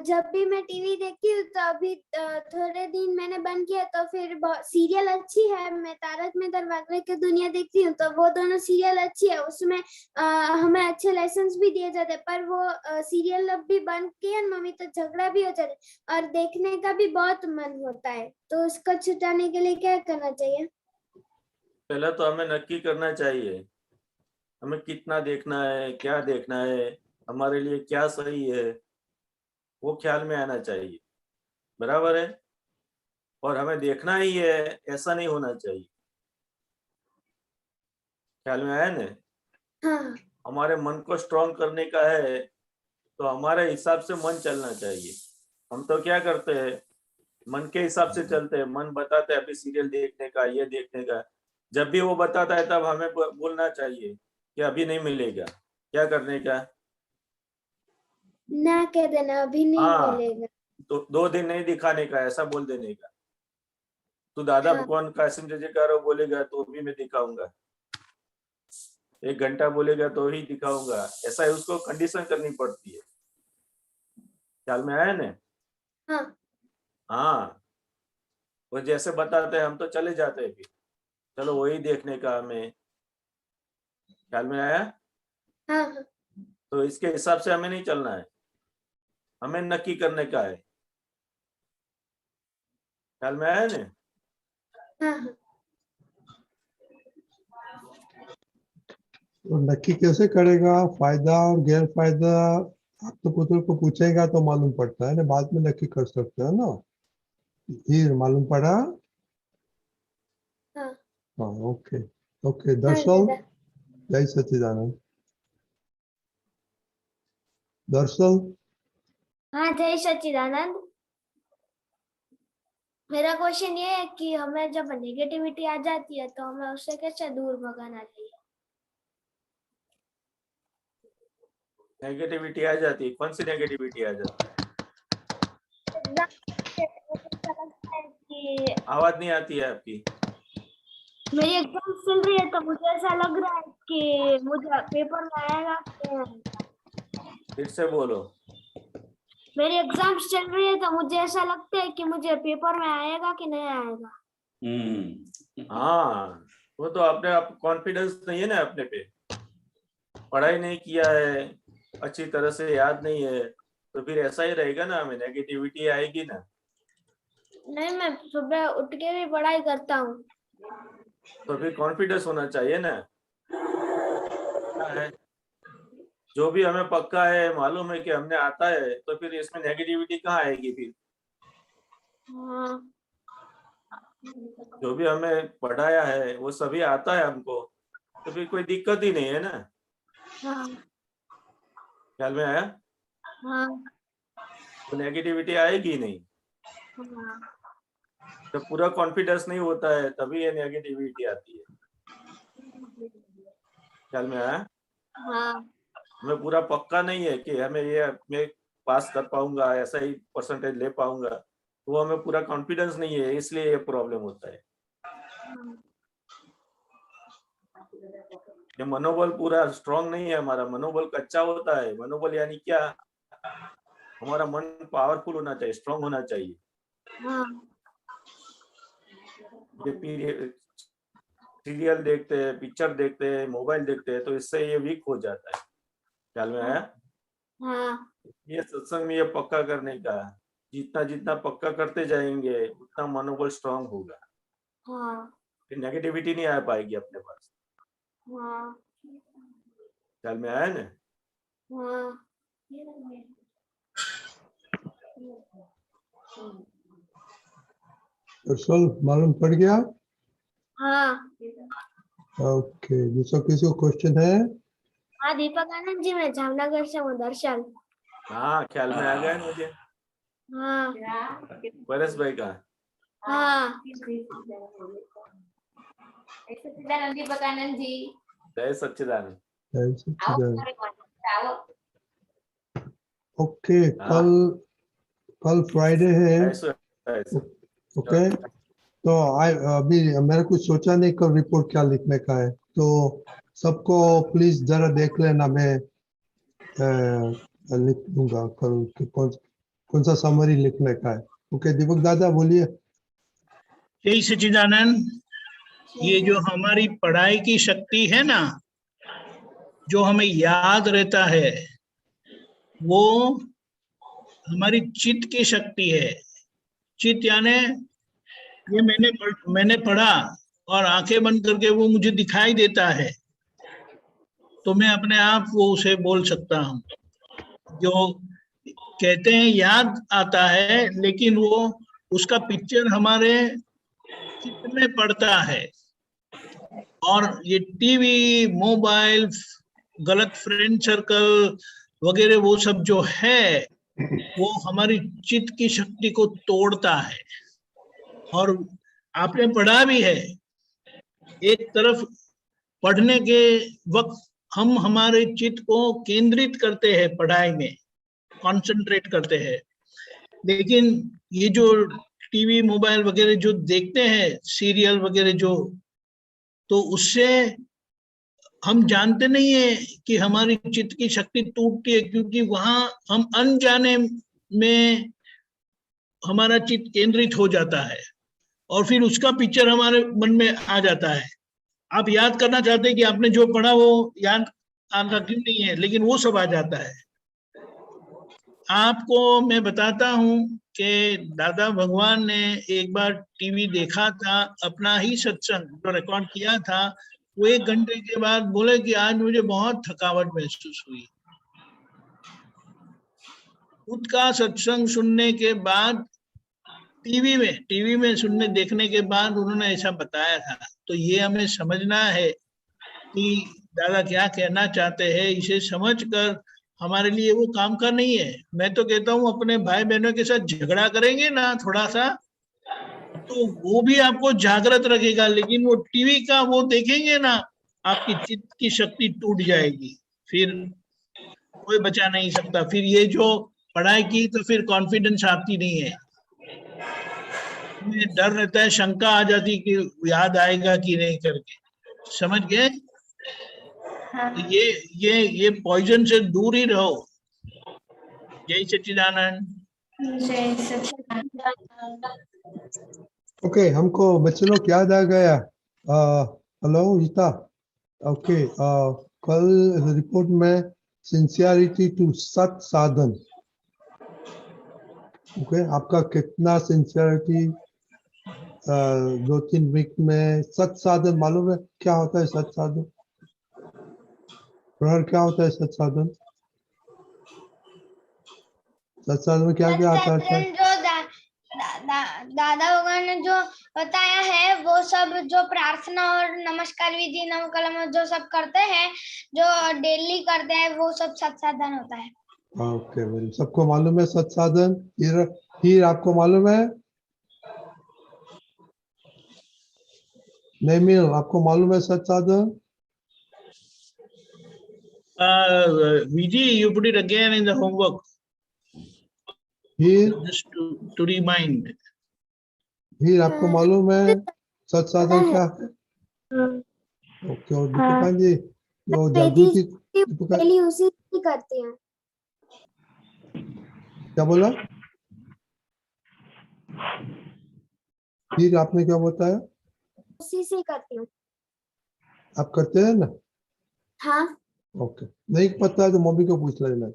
जब भी मैं टीवी देखती हूँ तो अभी थोड़े दिन मैंने बंद किया, तो फिर सीरियल अच्छी है, मैं तारक मेहता और वागले की दुनिया देखती हूँ, तो वो दोनों सीरियल अच्छी है, उसमें हमें अच्छे लेसन्स भी दिए जाते हैं, पर वो सीरियल अब भी बंद किए मम्मी तो झगड़ा भी हो जाता है और देखने का भी बहुत मन होता है, तो उसको छुटाने के लिए क्या करना चाहिए? पहले तो हमें नक्की करना चाहिए हमें कितना देखना है, क्या देखना है, हमारे लिए क्या सही है, वो ख्याल में आना चाहिए। बराबर है। और हमें देखना ही है ऐसा नहीं होना चाहिए। ख्याल में आया ना? हाँ। हमारे मन को स्ट्रॉन्ग करने का है तो हमारे हिसाब से मन चलना चाहिए। हम तो क्या करते हैं, मन के हिसाब से चलते हैं। मन बताता है अभी सीरियल देखने का, ये देखने का। जब भी वो बताता है तब हमें बोलना चाहिए कि अभी नहीं मिलेगा। क्या करने का? ना कह देना अभी नहीं हाँ, मिलेगा। तो 2 दिन नहीं दिखाने का, ऐसा बोल देने का। तो दादा हाँ। भगवान कासिम जयकारो बोलेगा तो भी मैं दिखाऊंगा, 1 घंटा बोलेगा तो ही दिखाऊंगा, ऐसा है। उसको कंडीशन करनी पड़ती है। ख्याल में आया ना? हाँ। हाँ, वो जैसे बताते हैं हम तो चले जाते हैं, फिर चलो वही देखने का हमें। ख्याल में आया? हाँ। तो इसके हिसाब से हमें नहीं चलना है, हमें नक्की करने का है। ख्याल में आया ना? हाँ। तो नक्की कैसे करेगा? फायदा और गैर फायदा आप तो पुत्र को पूछेगा तो मालूम पड़ता है ना, बाद में नक्की कर सकते हैं ना। हीर मालूम पड़ा? हाँ। हाँ ओके ओके। दर्शन जय सच्चिदानंद। दर्शन हाँ, जय सच्चिदानंद। मेरा क्वेश्चन ये है कि हमें जब नेगेटिविटी आ जाती है तो हमें उससे कैसे दूर भगाना चाहिए? नेगेटिविटी आ जाती है? कौन सी नेगेटिविटी आ जाती है? कि आवाज नहीं आती है आपकी। मेरी एग्जाम चल रही है तो मुझे ऐसा लग रहा है कि मुझे पेपर में आएगा कि नहीं आएगा। फिर से बोलो। मेरी एग्जाम्स चल रही है तो मुझे ऐसा लगता है कि मुझे पेपर में आएगा कि नहीं आएगा। हाँ, वो तो अपने आप कॉन्फिडेंस नहीं है ना अपने पे। पढ़ाई नहीं किया है, अच्छी तरह से याद नहीं है, तो फिर ऐसा ही रहेगा ना, हमें नेगेटिविटी आएगी ना। नहीं, मैं सुबह उठ के भी पढ़ाई करता हूँ। तो फिर कॉन्फिडेंस होना चाहिए ना। है जो भी हमें पक्का है, मालूम है कि हमने आता है, तो फिर इसमें नेगेटिविटी कहाँ आएगी फिर? हाँ। जो भी हमें पढ़ाया है वो सभी आता है हमको, तो फिर कोई दिक्कत ही नहीं है ना। हाँ। ख्याल में आया? हाँ। तो नेगेटिविटी आएगी नहीं। हाँ। जब पूरा कॉन्फिडेंस नहीं होता है तभी ये नेगेटिविटी आती है। ख्याल में आया? हाँ। हमें पूरा पक्का नहीं है कि हमें ये मैं पास कर पाऊंगा, ऐसा ही परसेंटेज ले पाऊंगा, तो वो हमें पूरा कॉन्फिडेंस नहीं है, इसलिए ये प्रॉब्लम होता है। ये मनोबल पूरा स्ट्रांग नहीं है, हमारा मनोबल कच्चा होता है। मनोबल यानी क्या? हमारा मन पावरफुल होना चाहिए, स्ट्रांग होना चाहिए। हाँ। ये सीरियल देखते हैं, पिक्चर देखते हैं, मोबाइल देखते हैं, तो इससे ये वीक हो जाता है। ख्याल में आया? हाँ। ये सत्संग में ये पक्का करने का, जितना जितना पक्का करते जाएंगे उतना मनोबल स्ट्रांग होगा। हाँ। फिर नेगेटिविटी नहीं आ पाएगी अपने पास। हाँ। ख्याल में आया ना? हाँ। दर्शन मालूम पड़ गया? हाँ। ओके, दूसरा किसी को क्वेश्चन है? हाँ, दीपक आनंद जी, मैं जामनगर से हूँ, दर्शन। हाँ, ख्याल में आ गया है मुझे। हाँ। परेश भाई का। हाँ। दीपक आनंद जी। जय सच्चिदानंद। जय सच्चिदानंद। आओ। ओके, कल फ्राइडे है। ऐसे ओके तो अभी मैंने कुछ सोचा नहीं कल रिपोर्ट क्या लिखने का है, तो सबको प्लीज जरा देख लेना, मैं लिख दूंगा कल कि कौन सा समरी लिखने का है। ओके दीपक दादा बोलिए। जय सच्चिदानंद। ये जो हमारी पढ़ाई की शक्ति है ना, जो हमें याद रहता है, वो हमारी चित्त की शक्ति है। चित्त यानी ये मैंने पढ़ा और आंखें बंद करके वो मुझे दिखाई देता है, तो मैं अपने आप वो उसे बोल सकता हूँ। जो कहते हैं याद आता है, लेकिन वो उसका पिक्चर हमारे चित्त में पड़ता है। और ये टीवी, मोबाइल, गलत फ्रेंड सर्कल वगैरह वो सब जो है, वो हमारी चित्त की शक्ति को तोड़ता है। और आपने पढ़ा भी है, एक तरफ पढ़ने के वक्त हम हमारे चित्त को केंद्रित करते हैं, पढ़ाई में कंसंट्रेट करते हैं, लेकिन ये जो टीवी, मोबाइल वगैरह जो देखते हैं, सीरियल वगैरह जो, तो उससे हम जानते नहीं है कि हमारी चित्त की शक्ति टूटती है, क्योंकि वहां हम अनजाने में हमारा चित्त केंद्रित हो जाता है और फिर उसका पिक्चर हमारे मन में आ जाता है। आप याद करना चाहते हैं कि आपने जो पढ़ा वो याद आता क्यों नहीं है, लेकिन वो सब आ जाता है। आपको मैं बताता हूँ कि दादा भगवान ने एक बार टीवी देखा था, अपना ही सत्संग जो रिकॉर्ड किया था, वो 1 घंटे के बाद बोले कि आज मुझे बहुत थकावट महसूस हुई। खुद का सत्संग सुनने के बाद टीवी में सुनने देखने के बाद उन्होंने ऐसा बताया था। तो ये हमें समझना है कि दादा क्या कहना चाहते हैं, इसे समझकर हमारे लिए वो काम का नहीं है। मैं तो कहता हूँ अपने भाई बहनों के साथ झगड़ा करेंगे ना थोड़ा सा, तो वो भी आपको जागृत रखेगा, लेकिन वो टीवी का वो देखेंगे ना, आपकी चित्त की शक्ति टूट जाएगी, फिर कोई बचा नहीं सकता। फिर ये जो पढ़ाई की तो फिर कॉन्फिडेंस आती नहीं है, डर रहता है, शंका आ जाती कि याद आएगा कि नहीं करके। समझ गए? तो ये पॉइजन से दूर ही रहो। जय सच्चिदानंद। जय सच्चिदानंद। ओके हमको बच्चे लोग याद आ गया। हेलो गीता। ओके कल रिपोर्ट में सिंसियरिटी टू सत साधन। ओके आपका कितना सिंसियरिटी 2-3 वीक में सत साधन मालूम है क्या होता है? सत साधन क्या होता है? सत साधन में क्या क्या आता है? जो दादा भगवान ने जो बताया है वो सब, जो प्रार्थना और नमस्कार विधि नवकलम जो सब करते हैं, जो डेली करते हैं, वो सब सत्साधन होता है। ओके वेरी, सबको मालूम है सत साधन? हीर आपको मालूम है? नहीं मिल आपको मालूम है सत साधन? Viji, you put it again in the homework. Just to remind. हीर आपको मालूम है सत साधन क्या है? ओके और दीपिका जी जो जागृति पहले उसी ही करते हैं। क्या बोला? हीर आपने क्या बताया? उसी से करती हूँ। आप करते हैं ना? हाँ। ओके नहीं पता है तो मम्मी को पूछ लेना।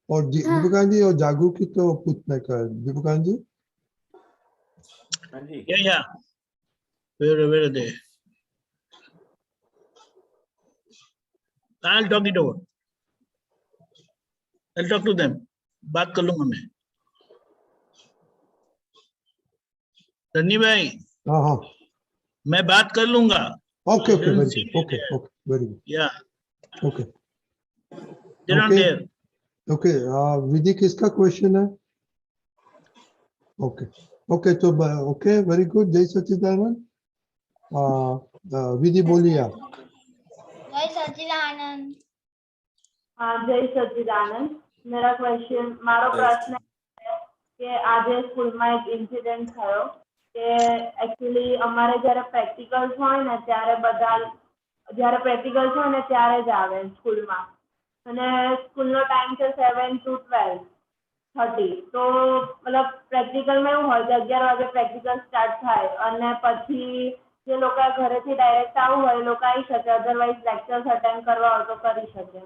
और दीपिका जी और जागरूक तो पूछने का है। Deepika ji Yeah. Where are they? I'll talk it over. I'll talk to them. बात कर लूंगा मैं। सन्नी भाई। हाँ मैं बात कर लूंगा। ओके वेरी गुड या ओके ओके विधि किसका क्वेश्चन है? ओके तो ओके वेरी गुड। जय सच्चिदानंद। विधि बोलिए आप। जय सच्चिदानंद। हाँ जय सच्चिदानंद। મારો પ્રશ્ન છે કે આજે સ્કૂલમાં એક ઇન્સિડન્ટ થયો કે એકચ્યુઅલી અમારે જ્યારે પ્રેક્ટિકલ્સ હોય ને ત્યારે જ્યારે પ્રેક્ટિકલ્સ હોય ને ત્યારે જ આવે સ્કૂલમાં, અને સ્કૂલનો ટાઈમ છે 7 to 12:30. તો મતલબ પ્રેક્ટિકલમાં એવું હોય કે 11 વાગે પ્રેક્ટિકલ સ્ટાર્ટ થાય અને પછી જે લોકો ઘરેથી ડાયરેક્ટ આવવું હોય એ લોકો આવી શકે, અધરવાઇઝ લેક્ચર્સ અટેન્ડ કરવા હોય તો કરી શકે.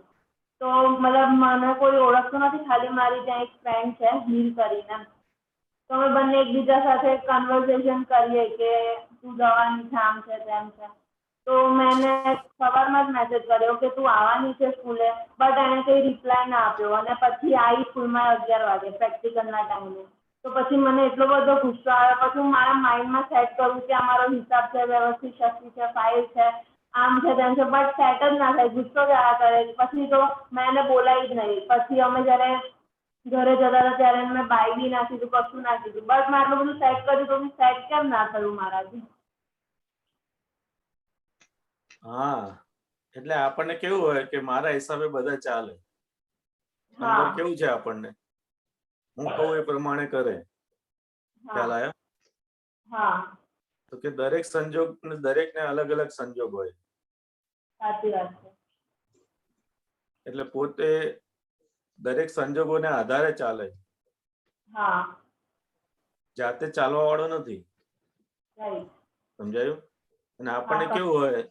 તો મતલબ મને કોઈ ઓળખતું નથી, ખાલી મારી ત્યાં એક ફ્રેન્ડ છે હીલ કરીને, તો અમે બંને એકબીજા સાથે કન્વર્સેશન કરીએ કે તું જવાની છે, આમ છે તેમ છે. તો મેં સવારમાં જ મેસેજ કર્યો કે તું આવવાની છે સ્કૂલે, બટ એણે કંઈ રિપ્લાય ના આપ્યો અને પછી આવી સ્કૂલમાં 11 વાગે પ્રેક્ટિકલના ટાઈમે. તો પછી મને એટલો બધો ગુસ્સો આવ્યો, પછી હું મારા માઇન્ડમાં સેટ કરું કે આ મારો હિસાબ છે, વ્યવસ્થિત શક્તિ છે, ફાઇલ છે, આમ છે તેમ છે, બટ સેટ જ ના થાય, ગુસ્સો જ આવ્યા કરે. પછી તો મેં એને બોલાવી જ નહીં. પછી અમે જ્યારે ઘરે જતા હતા ત્યારે મેં બાય બી ના કીધું, કશું ના કીધું, બટ મેં આટલું બધું સેટ કર્યું તો સેટ કેમ ના થયું મારાથી? હા, એટલે આપણને કેવું હોય કે મારા હિસાબે બધા ચાલે, અંદર કેવું છે આપણને, હું કહું એ પ્રમાણે કરે. ખ્યાલ આવ્યો? હા, તો કે દરેક સંજોગ, દરેકને અલગ અલગ સંજોગ હોય, સાચી વાત છે. એટલે પોતે દરેક સંજોગોને આધારે ચાલે, હા, જાતે ચાલવા વાળો નથી. રાઈટ. સમજાયું? અને આપણને કેવું હોય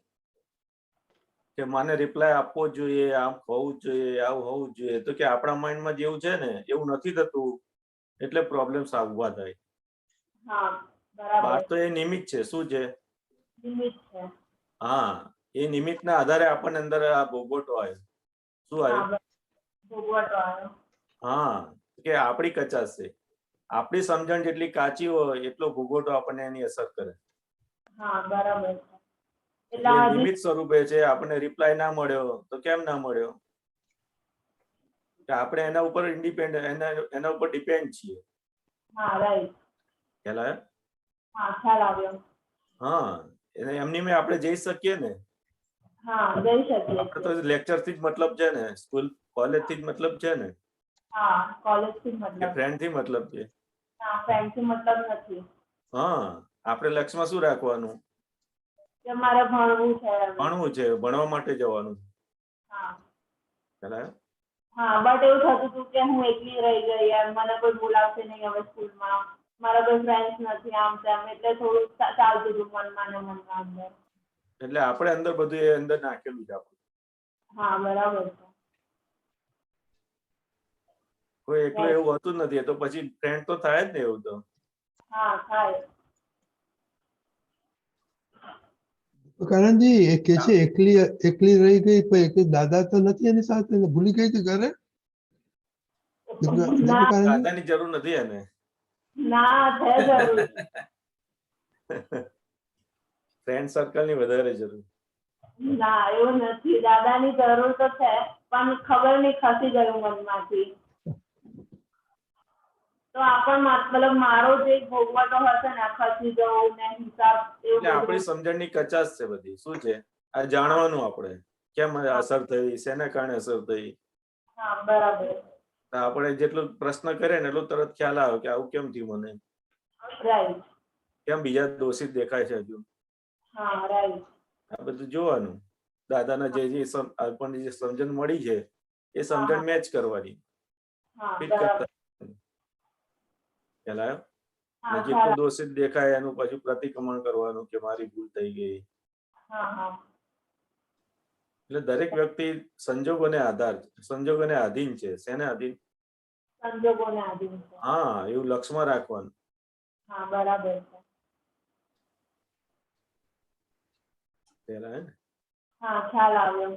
કે મને રિપ્લાય આપવો જોઈએ, આમ હોવું જોઈએ, આવું હોવું જોઈએ, તો કે આપણા માઇન્ડમાં જેવું છે ને એવું નથી થતું, એટલે પ્રોબ્લેમ્સ આવવા થાય. હા, બરાબર. બાર તો એ નિમિત્ત છે. શું છે? નિમિત્ત છે. હા, એ નિમિત્તના આધારે આપણને અંદર આ ભોગવટો આવ્યો. શું આવ્યું? ભોગવટો આવ્યો. હા, કે આપણી કચાશ છે, આપણી સમજણ જેટલી કાચી હોય એટલો ભોગવટો આપણને એની અસર કરે. હા, બરાબર છે. એટલે નિમિત્ત સ્વરૂપે છે. આપણને રિપ્લાય ના મળ્યો તો કેમ ના મળ્યો? કે આપણે એના ઉપર ઇન્ડિપેન્ડન્ટ, એના ઉપર ડિપેન્ડ છીએ. હા, રાઈટ. ખ્યાલ આવ્યો? હા, ખ્યાલ આવ્યો. હા, એમની મેં આપણે જઈ શકીએ ને? હા, જઈ શકીએ. આપણે તો લેક્ચર થી જ મતલબ છે ને, સ્કૂલ કોલેજ થી જ મતલબ છે ને? હા, કોલેજ થી કે મતલબ. ફ્રેન્ડ થી મતલબ છે? હા, ફ્રેન્ડ થી મતલબ નથી. હા, આપણે લક્ષ્યમાં શું રાખવાનું? કે મારે ભણવું છે. ભણવું છે, ભણવા માટે જવાનું. હા. ખ્યાલ આવ્યો? હા, બટ એવું થતું હતું કે હું એકલી રહી ગઈ, યાર મને કોઈ બોલાવશે નહીં હવે સ્કૂલમાં, મારા કોઈ ફ્રેન્ડ્સ નથી, આમ તેમ, એટલે થોડું ચાલતું હતું મનમાં ને મનમાં અંદર. એટલે આપણે અંદર બધું એ અંદર નાખેલું છે આપણું. હા, બરાબર છે. કોઈ એકલું એવું હોતું જ નથી, તો પછી ફ્રેન્ડ તો થાય જ ને એવું તો. હા, થાય. કરણજી એ કે છે એકલી રહી ગઈ, પણ એક દાદા તો નથી એની સાથે, ભૂલી ગઈ હતી ઘરે? દાદાની જરૂર નથી એને. ના, છે જરૂર. ફ્રેન્ડ સર્કલ ની વધારે જરૂર. ના, એવું નથી. દાદાની જરૂર તો છે, પણ ખબર નહીં ખસી ગયું મનમાંથી. તો આપણ મતલબ મારો જે ભોગવટો હશે ને, ખસી જવું ને હિસાબ, એટલે આપણી સમજણની કચાશ છે બધી. શું છે? આ જાણવાનું આપણે કેમ અસર થઈ, શેના કારણે અસર થઈ. હા, બરાબર. આપણે જેટલું પ્રશ્ન કરે ને એટલું તરત ખ્યાલ આવે કે આવું કેમ થયું મને, રાઈટ. કેમ બીજા દોષિત દેખાય છે હજુ. હા, રાઈટ. આ બધું જોવાનું. દાદાના જે આપણને જે સમજણ મળી છે એ સમજણ મેચ કરવાની. ખ્યાલ આવ્યો? જેટલું દોષિત દેખાય એનું પછી પ્રતિક્રમણ કરવાનું કે મારી ભૂલ થઈ ગઈ. એટલે દરેક વ્યક્તિ સંજોગોને આધીન છે. શેને આધીન? સંજોગોને આધીન છે. હા, એવું લક્ષમાં રાખવાનું. હા, બરાબર છે. હા, ખ્યાલ આવ્યો.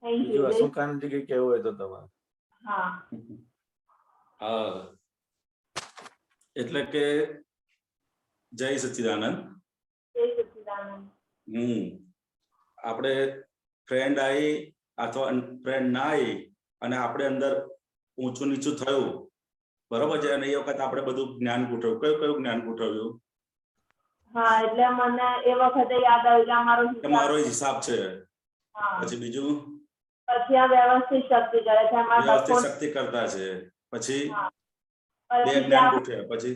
બીજું અશુંકાનંદજી કઈ કહેવું હોય તો તમારે? હા, એટલે કે જય સચ્ચિદાનંદ. જય સચ્ચિદાનંદ. આપણે ફ્રેન્ડ આવી અથવા ફ્રેન્ડ ના આવી અને આપણે અંદર ઊંચું નીચું થયું, બરોબર છે, અને એ વખત આપણે બધું જ્ઞાન ગોઠવ્યું. કયું જ્ઞાન ગોઠવ્યું? હા, એટલે મને એ વખતે યાદ આવ્યું કે મારો હિસાબ છે. પછી બીજું? પછી આ વ્યવસ્થિત શક્તિ કરે છે. વ્યવસ્થિત શક્તિ કરતા છે. પછી બે જ્ઞાન ગોઠવ્યા. પછી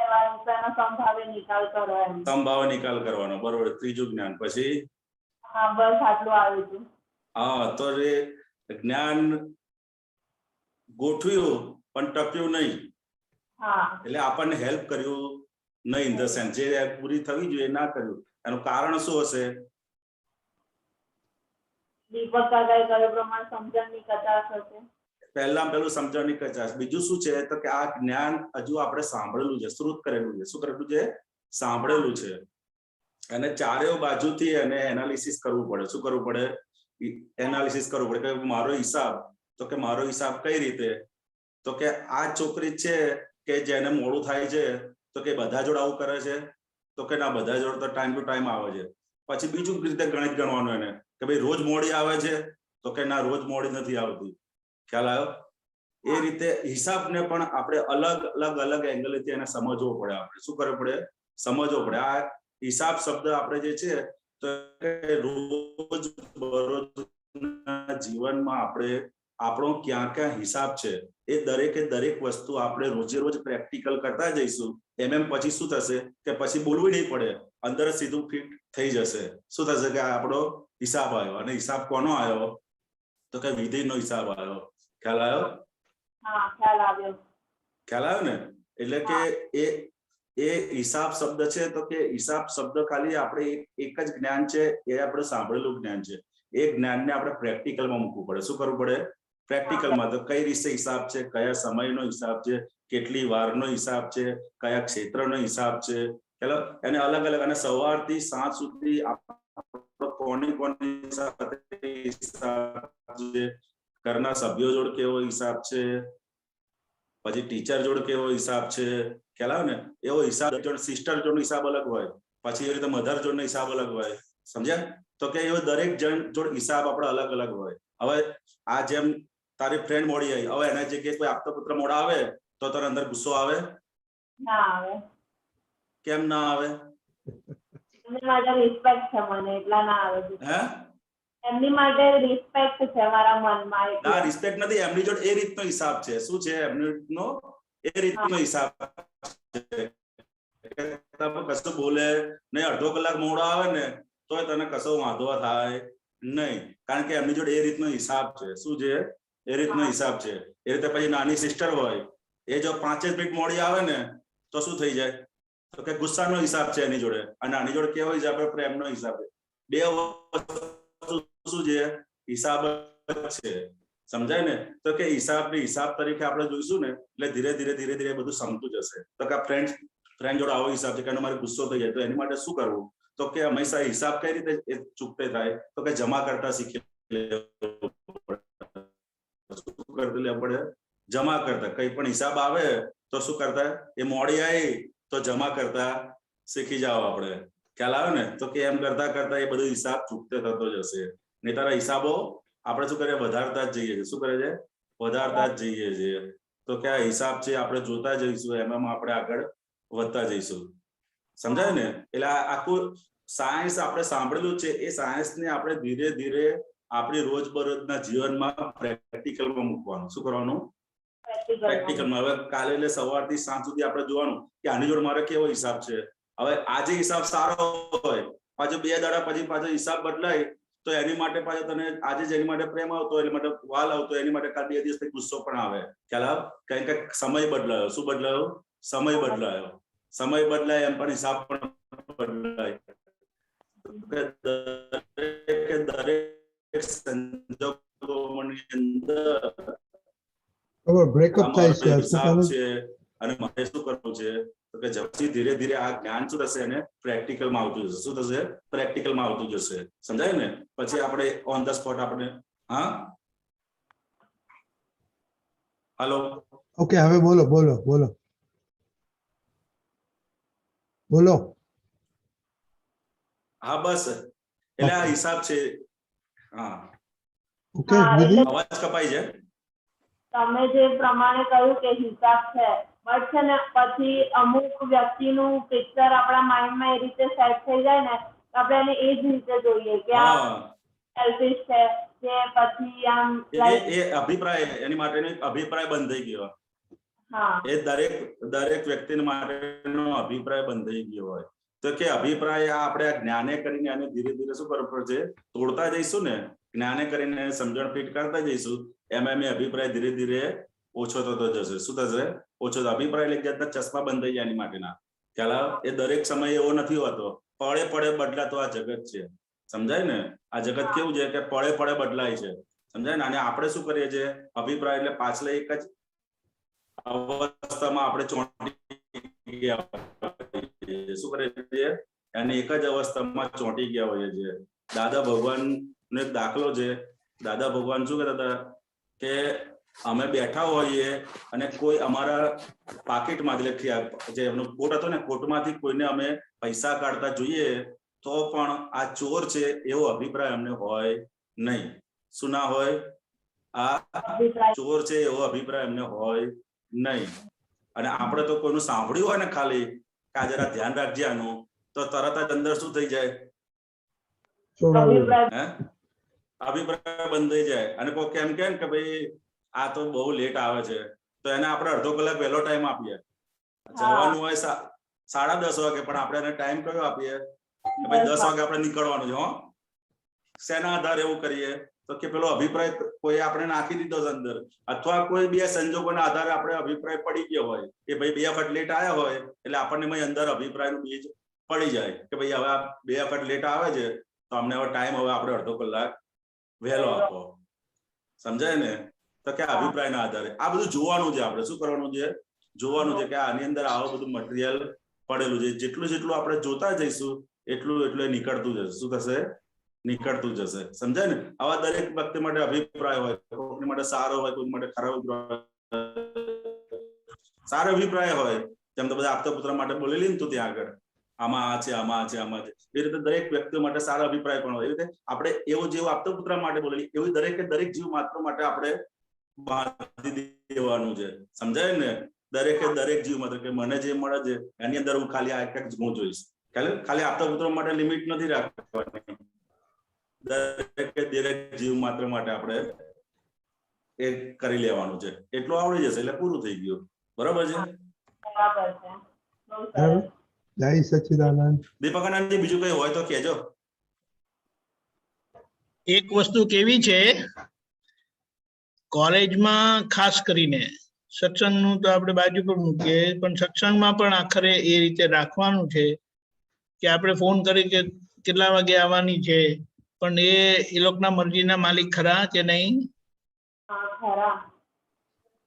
કહેવાય તો એનો સંભાવે નિકાલ કરો એમ. સંભાવે નિકાલ કરવાનો, બરોબર. ત્રીજું જ્ઞાન. પછી હા બસ આટલું આવ્યું હતું. હા, તો એ જ્ઞાન ગોઠવ્યું પણ ટક્યું નહીં, હા એટલે આપણને હેલ્પ કર્યું નહીં. ઇન ધ સેન્સ જે પૂરી થવી જોઈએ ના કર્યું. એનું કારણ શું હશે? દીપક કાકાએ કહ્યું પ્રમાણે સમજણની કચાશ હશે. પહેલું સમજણની કચાશ. બીજું શું છે તો કે આ જ્ઞાન હજુ આપણે સાંભળેલું છે, શ્રુત કરેલું છે. શું કરેલું છે? સાંભળેલું છે. અને ચારેય બાજુથી એને એનાલિસિસ કરવું પડે. શું કરવું પડે? એનાલિસિસ કરવું પડે કે મારો હિસાબ, તો કે મારો હિસાબ કઈ રીતે? તો કે આ છોકરી છે કે જેને મોડું થાય છે તો કે બધા જોડે આવું કરે છે? તો કે ના, બધા જોડે તો ટાઈમ ટુ ટાઈમ આવે છે. પછી બીજું રીતે ગણિત ગણવાનું એને કે ભાઈ રોજ મોડી આવે છે? તો કે ના, રોજ મોડી નથી આવતી. ખ્યાલ આવ્યો? એ રીતે હિસાબને પણ આપણે અલગ એંગલથી એને સમજવો પડે. આપણે શું કરવું પડે? સમજવો પડે. આ હિસાબ શબ્દ આપણે જે છે તો રોજ બરોજના જીવનમાં આપણે આપણો ક્યાં ક્યાં હિસાબ છે એ દરેક વસ્તુ આપણે રોજે રોજ પ્રેક્ટિકલ કરતા જઈશું. એમ પછી શું થશે કે પછી બોલવું નહીં પડે, અંદર જ સીધું ફિટ થઈ જશે. શું થશે કે આપણો હિસાબ આવ્યો. અને હિસાબ કોનો આવ્યો? તો કે વિધેયનો હિસાબ આવ્યો. ખ્યાલ આવ્યો? હા ખ્યાલ આવ્યો. ખ્યાલ આવ્યો ને? એટલે કે એ હિસાબ શબ્દ છે તો કે હિસાબ શબ્દ ખાલી આપણે એક જ જ્ઞાન છે, એ આપણે સાંભળેલું જ્ઞાન છે. એ જ્ઞાનને આપણે પ્રેક્ટિકલમાં મૂકવું પડે. શું કરવું પડે? પ્રેક્ટિકલમાં. તો કઈ રીતે હિસાબ છે, કયા સમયનો હિસાબ છે, કેટલી વારનો હિસાબ છે, કયા ક્ષેત્રનો હિસાબ છે, ચાલો એને અલગ અને સવારથી સાંજ સુધી કોની સાથે હિસાબ છે, ઘરના સભ્યો જોડે કેવો હિસાબ છે, પછી ટીચર જોડે કેવો હિસાબ છે, ખ્યાલ આવે ને? એવો હિસાબ સિસ્ટર જોડનો હિસાબ અલગ હોય, પછી એ રીતે મધર જોડનો હિસાબ અલગ હોય. સમજ્યા? તો કે એવો દરેક જણ જોડે હિસાબ આપણે અલગ હોય. હવે આ જેમ તારી ફ્રેન્ડ મોડી આવી, હવે એના જગ્યાએ કોઈ આપતો પુત્ર મોડા આવે તો તારા અંદર ગુસ્સો આવે? ના આવે. કેમ ના આવે? એમની માટે રિસ્પેક્ટ છે મને, એટલા ના આવે. હે? એમની માટે રિસ્પેક્ટ છે મારા મનમાં. ના, રિસ્પેક્ટ નથી. એમની જોડે એ રીતનો હિસાબ છે. શું છે એમનો? એ રીતનો હિસાબ છે. કશું બોલે નહીં, અડધો કલાક મોડો આવે ને તો તને કશો વાંધો થાય નહીં, કારણ કે એમની જોડે એ રીતનો હિસાબ છે. શું છે? એ રીતનો હિસાબ છે. એ રીતે પછી નાની સિસ્ટર હોય, એ જો 5 મિનિટ મોડી આવે ને તો શું થઈ જાય? તો કે ગુસ્સાનો હિસાબ છે એની જોડે. અને આની જોડે કેવો હિસાબ? પ્રેમનો હિસાબ છે. બે વસ્તુ શું છે? હિસાબ છે. સમજાય ને? તો કે હિસાબ તરીકે આપણે જોઈશું ને એટલે ધીરે બધું સમતું જશે. તો કે ફ્રેન્ડ જોડે આવો હિસાબ છે કે મારે ગુસ્સો થઈ જાય તો એની માટે શું કરવું? તો કે હંમેશા હિસાબ કઈ રીતે ચૂકતે થાય? તો કે જમા કરતા શીખી પડે. જમા કરતા કઈ પણ હિસાબ આવે તો શું કરતા? એ મોડી આવી તો જમા કરતા શીખી જાવ આપણે. ખ્યાલ આવે ને? તો કે એમ કરતા એ બધું હિસાબ ચૂકતે થતો જશે. ને તારા હિસાબો આપણે શું કરીએ? વધારતા જ જઈએ છીએ. શું કરે છે? વધારતા જ જઈએ છીએ. તો કે આ હિસાબ છે આપણે જોતા જઈશું, એમાં આપણે આગળ વધતા જઈશું. સમજાય ને? એટલે આખું સાયન્સ આપણે સાંભળેલું છે, એ સાયન્સને આપણે ધીરે આપણી રોજબરોજના જીવનમાં પ્રેક્ટિકલમાં મૂકવાનું. શું કરવાનું? પ્રેક્ટિકલમાં. હવે કાલે એટલે સવારથી સાંજ સુધી આપણે જોવાનું કે આની જોડે મારે કેવો હિસાબ છે. હવે આજે હિસાબ સારો હોય, પાછો 2 દાડા પછી પાછો હિસાબ બદલાય તો એની માટે પાછો તને આજે જેની માટે પ્રેમ આવતો, એની માટે વાલ આવતો, એની માટે કાલ 2 દિવસ પછી ગુસ્સો પણ આવે. ખ્યાલ આવે? કારણ કે સમય બદલાયો. શું બદલાયો? સમય બદલાયો. સમય બદલાય એમ પણ હિસાબ પણ બદલાય. દરેક સંજોગોની અંદર બ્રેકઅપ થાય છે હિસાબ છે. અને મારે શું કરવું છે? તો કે જલ્દી ધીરે આ જ્ઞાન શું થશે? એને પ્રેક્ટિકલમાં આવતું જશે. શું થશે? પ્રેક્ટિકલમાં આવતું જશે. સમજાય ને? પછી આપણે ઓન ધ સ્પોટ આપણે હાલો. ઓકે, હવે બોલો. હા બસ, એટલે આ હિસાબ છે. હા ઓકે, અવાજ કપાય છે. તમે જે પ્રમાણે કહ્યું કે હિસાબ છે, બટ છે ને પછી અમુક વ્યક્તિનું પિક્ચર આપણા માઇન્ડમાં એ રીતે સેટ થઈ જાય ને તો આપણે એને એ જ રીતે જોઈએ કે આ સેલ્ફિશ છે, કે પછી આમ એ અભિપ્રાય, એની માટેનો એક અભિપ્રાય બંધ થઈ ગયો. હા એ દરેક વ્યક્તિ માટેનો અભિપ્રાય બંધાઈ ગયો હોય તો કે અભિપ્રાય આ આપણે જ્ઞાને કરીને આને ધીરે ધીરે શું કરવું પડશે, તોડતા જઈશું ને, જ્ઞાને કરીને સમજણ ફીટ કરતા જઈશું, એમ અભિપ્રાય ધીરે ધીરે ઓછો થતો જશે. શું થશે? ઓછો. અભિપ્રાય એટલે જાતના ચશ્મા બંધાઈ જાય એની માટેના. ખ્યાલ? એ દરેક સમયે એવો નથી હોતો. પડે પડે બદલાતો આ જગત છે. સમજાય ને? આ જગત કેવું છે કે પડે પડે બદલાય છે. સમજાય ને? અને આપણે શું કરીએ છીએ, અભિપ્રાય એટલે પાછલા એક જ અવસ્થામાં આપણે ચોંટી ગયા, શું કરીએ છીએ, અને એક જ અવસ્થામાં ચોંટી ગયા હોઈએ છીએ. દાદા ભગવાન નો એક દાખલો છે. દાદા ભગવાન શું કહેતા હતા કે અમે બેઠા હોઈએ અને કોઈ અમારા પાકીટમાં જે એમનો કોટ હતો ને, કોટમાંથી કોઈને અમે પૈસા કાઢતા જોઈએ તો પણ આ ચોર છે એવો અભિપ્રાય અમને હોય નહીં. શું ના હોય? આ ચોર છે એવો અભિપ્રાય અમને હોય નહીં. અને આપણે તો કોઈનું સાંભળ્યું હોય ને ખાલી કે આ જરા ધ્યાન રાખજે આનું, તો તરત જ અંદર શું થઈ જાય? અભિપ્રાય બંધ થઈ જાય. અને કોઈ કેમ કે ભાઈ આ તો બહુ લેટ આવે છે, તો એને આપણે અડધો કલાક વહેલો ટાઈમ આપીએ. જવાનું હોય 10:30 વાગે, પણ આપણે એને ટાઈમ કયો આપીએ કે ભાઈ 10 વાગે આપણે નીકળવાનું છે. હો, શેના આધારે એવું કરીએ? તો કે પેલો અભિપ્રાય કોઈ આપણે નાખી દીધો છે અંદર, અથવા કોઈ બે સંજોગોના આધારે આપણે અભિપ્રાય પડી ગયો હોય કે ભાઈ 2 વખત લેટ આવ્યા હોય એટલે આપણને અંદર અભિપ્રાયનું બીજ પડી જાય કે ભાઈ હવે આ 2 વખત લેટ આવે છે તો અમને હવે ટાઈમ હવે આપણે અડધો કલાક વહેલો આપો. સમજાય ને? તો કે અભિપ્રાયના આધારે આ બધું જોવાનું છે. આપણે શું કરવાનું છે? જોવાનું છે કે આની અંદર આવું બધું મટીરિયલ પડેલું છે. જેટલું આપણે જોતા જઈશું એટલું નીકળતું જશે. શું થશે? નીકળતું જશે. સમજાય ને? આવા દરેક વ્યક્તિ માટે અભિપ્રાય હોય. કોઈની માટે સારો હોય, કોઈ માટે ખરાબ. સારો અભિપ્રાય હોય જેમ તો બધા આપતા પુત્ર માટે બોલેલી ને તું ત્યાં આગળ, આમાં આ છે, આમાં આ છે, આમાં છે. એ રીતે દરેક વ્યક્તિ માટે સારા અભિપ્રાય પણ હોય. એ રીતે આપણે એવું જેવું આપતા પુત્ર માટે બોલેલી એવું દરેક જીવ માત્ર માટે આપણે બાંધી દેવાનું છે. સમજાય ને? દરેક જીવ માત્ર કે મને જે મળે છે એની અંદર હું ખાલી આ એક જ હું જોઈશ. ખાલી આપતા પુત્રો માટે લિમિટ નથી રાખવાની. દરેક જીવ માત્ર માટે આપણે એ કરી લેવાનું છે. એટલું આવડી જશે એટલે પૂરું થઈ ગયું. બરાબર છે? બરાબર છે. બહુ સરસ. જય સચ્ચિદાનંદ. દીપકાનંદજી બીજું કઈ હોય તો કહેજો. એક વસ્તુ કેવી છે, કોલેજમાં ખાસ કરીને સત્સંગનું તો આપણે બાજુ પર મૂકીએ, પણ સત્સંગમાં પણ આખરે એ રીતે રાખવાનું છે કે આપણે ફોન કરી કે કેટલા વાગે આવવાની છે, પણ એ લોકોના મરજીના માલિક ખરા કે નહીં?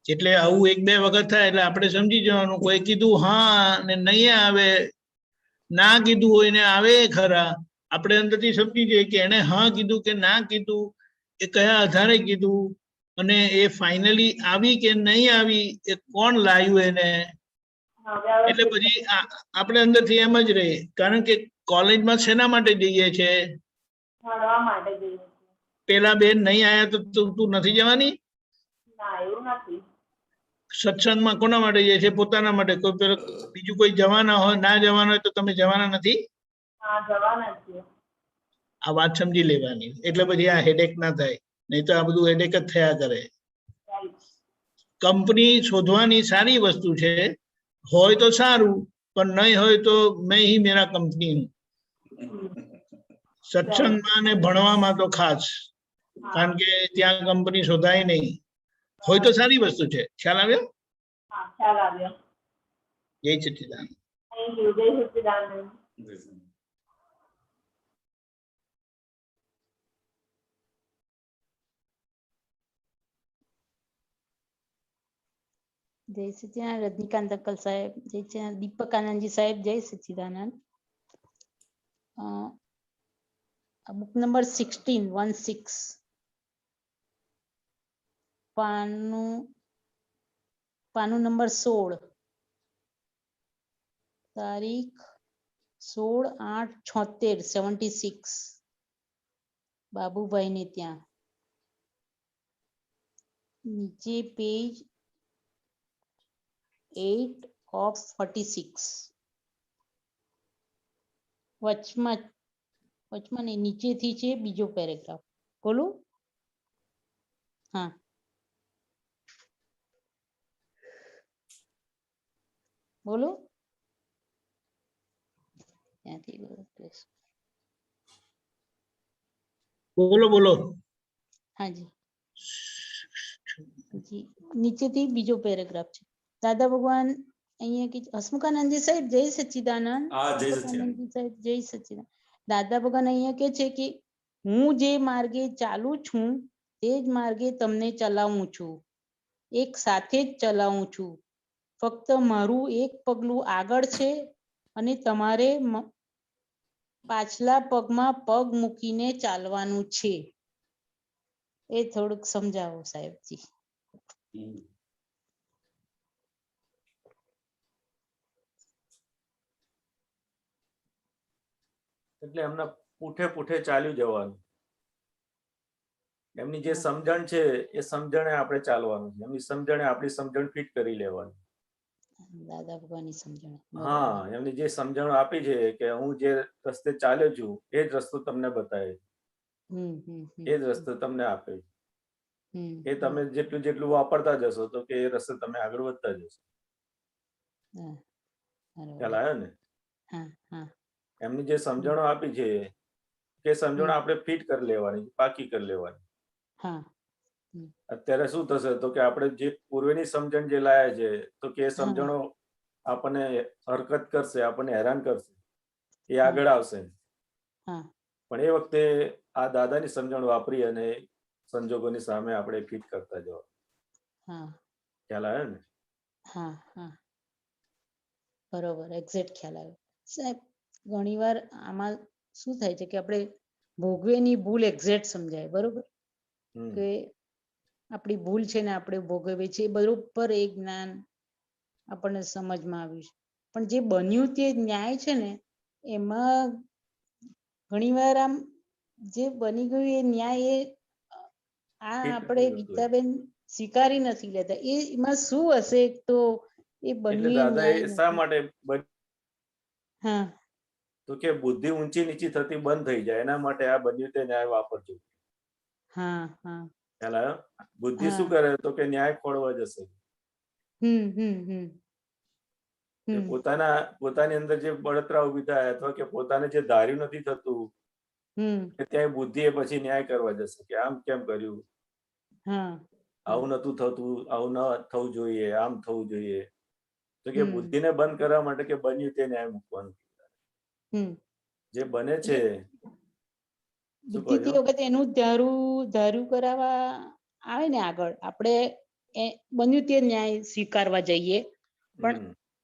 એટલે આવું 1-2 વખત થાય એટલે આપણે સમજી જવાનું. કોઈ કીધું હા ને નહીં આવે, ના કીધું હોય ને આવે ખરા, આપણે અંદરથી સમજી જઈએ કે એને હા કીધું કે ના કીધું, એ કયા આધારે કીધું, અને એ ફાઇનલી આવી કે નહીં આવી, એ કોણ લાવ્યું એને. એટલે પછી આપણે અંદરથી એમ જ રહે. કારણ કે કોલેજમાં શેના માટે જઈએ છે? ભણવા માટે જઈએ છીએ. પેલા બેન નહીં આયા તો તું નથી જવાની? ના, એવું નથી. સત્સંગમાં કોના માટે જઈએ છે? પોતાના માટે. કોઈ પેલો બીજું કોઈ જવાના હોય, ના જવાના હોય તો તમે જવાના નથી? હા, જવાના છીએ. આ વાત સમજી લેવાની, એટલે પછી આ હેડેક ના થાય. નહીં તો આ બધું હેડેક જ થયા કરે. કંપની શોધવાની સારી વસ્તુ છે, હોય તો સારું, પણ નહીં હોય તો મેં હી મેરા કંપની હું. સત્સંગમાં ને ભણવામાં તો ખાસ, કારણ કે ત્યાં કંપની શોધાય નહીં. હોય તો સારી વસ્તુ છે. ખ્યાલ આવ્યો? હા, ખ્યાલ આવ્યો. જય સચ્ચિદાનંદ. Thank you. જય સચ્ચિદાનંદ. જય સચ્ચિદાનંદ રજનીકાંત અંકલ સાહેબ, જય સચ્ચિદાનંદ દીપક આનંદજી સાહેબ, જય સચ્ચિદાનંદ. બુક નંબર 16 પાનું નંબર 16, તારીખ 16/8/76, બાબુભાઈ ને ત્યાં. નીચે પેજ 8 of 46. વચમાં નીચેથી છે બીજો પેરેગ્રાફ. બોલું? હા. બોલો ત્યાંથી બોલો, please. બોલો બોલો. હા જી જી નીચેથી બીજો પેરેગ્રાફ છે. દાદા ભગવાન અહીંયા કે હસમુખાનંદજી સાહેબ જય સચ્ચિદાનંદ. હા, જય સચ્ચિદાનંદ. હસમુખાનંદજી સાહેબ જય સચ્ચિદાનંદ. દાદા ભગવાન અહીંયા કે છે કે હું જે માર્ગે ચાલુ છું તે જ માર્ગે તમને ચલાવું છું, એક સાથે જ ચલાવું છું. ફક્ત મારું એક પગલું આગળ છે અને તમારે પાછલા પગમાં પગ મૂકીને ચાલવાનું છે. એ થોડુંક સમજાવો સાહેબજી. એટલે એમના પૂઠે પૂઠે ચાલ્યું જવાનું. એમની જે સમજણ છે એ સમજણે આપણે ચાલવાનું છે. એમની સમજણે આપણી સમજણ ફિટ કરી લેવાની. દાદા ભગવાનની સમજણ. હા, એમની જે સમજણ આપી છે કે હું જે રસ્તે ચાલ્યો છું એ જ રસ્તો તમને બતાવે, એ જ રસ્તો તમને આપે. એ તમે જેટલું જેટલું વાપરતા જશો તો કે એ રસ્તે તમે આગળ વધતા જશો. ખ્યાલ આવ્યો ને? એમની જે સમજણો આપી છે કે સમજણો આપણે ફિટ કરી લેવાની, પાકી કરી લેવાની. અત્યારે શું થશે તો કે આપણે જે પૂર્વેની સમજણ જે લાયા છે તો કે એ સમજણો આપણને હરકત કરશે, આપણને હેરાન કરશે, એ આગળ આવશે. પણ એ વખતે આ દાદાની સમજણ વાપરી અને સંજોગોની સામે આપણે ફિટ કરતા જવા. ખ્યાલ આવ્યો ને? હા હા બરોબર, એક્ઝેક્ટ ખ્યાલ આવ્યો સાહેબ. ઘણીવાર આમાં શું થાય છે કે આપણે ભોગવેની ભૂલ એક્ઝેક્ટ સમજાય, બરોબર? કે આપણી ભૂલ છે ને આપણે ભોગવીએ છીએ, બરોબર એ જ્ઞાન આપણને સમજમાં આવ્યું છે. પણ જે બન્યું તે ન્યાય છે ને એમાં ઘણીવાર આમ જે બની ગયું એ ન્યાય એ આ આપણે ગીતાબેન સ્વીકારી નથી લેતા. એમાં શું હશે? તો એ બન્યું ન્યાય શા માટે હા તો કે બુદ્ધિ ઊંચી નીચી થતી બંધ થઈ જાય એના માટે આ બન્યું તે ન્યાય વાપરજો. હા હા ખ્યાલ આવ્યો? બુદ્ધિ શું કરે તો કે ન્યાય ખોળવા જશે. પોતાની અંદર જે બળતરા ઉભી થાય અથવા કે પોતાને જે ધાર્યું નથી થતું ત્યાં બુદ્ધિ એ પછી ન્યાય કરવા જશે કે આમ કેમ કર્યું, આવું નતું થતું, આવું ન થવું જોઈએ, આમ થવું જોઈએ. તો કે બુદ્ધિને બંધ કરવા માટે કે બન્યું તે ન્યાય મૂકવાનું. જે બને છે બુદ્ધિ તે વખતે એનું ધારું કરાવવા આવે ને આગળ, આપણે બન્યું તે ન્યાય સ્વીકારવા જઈએ પણ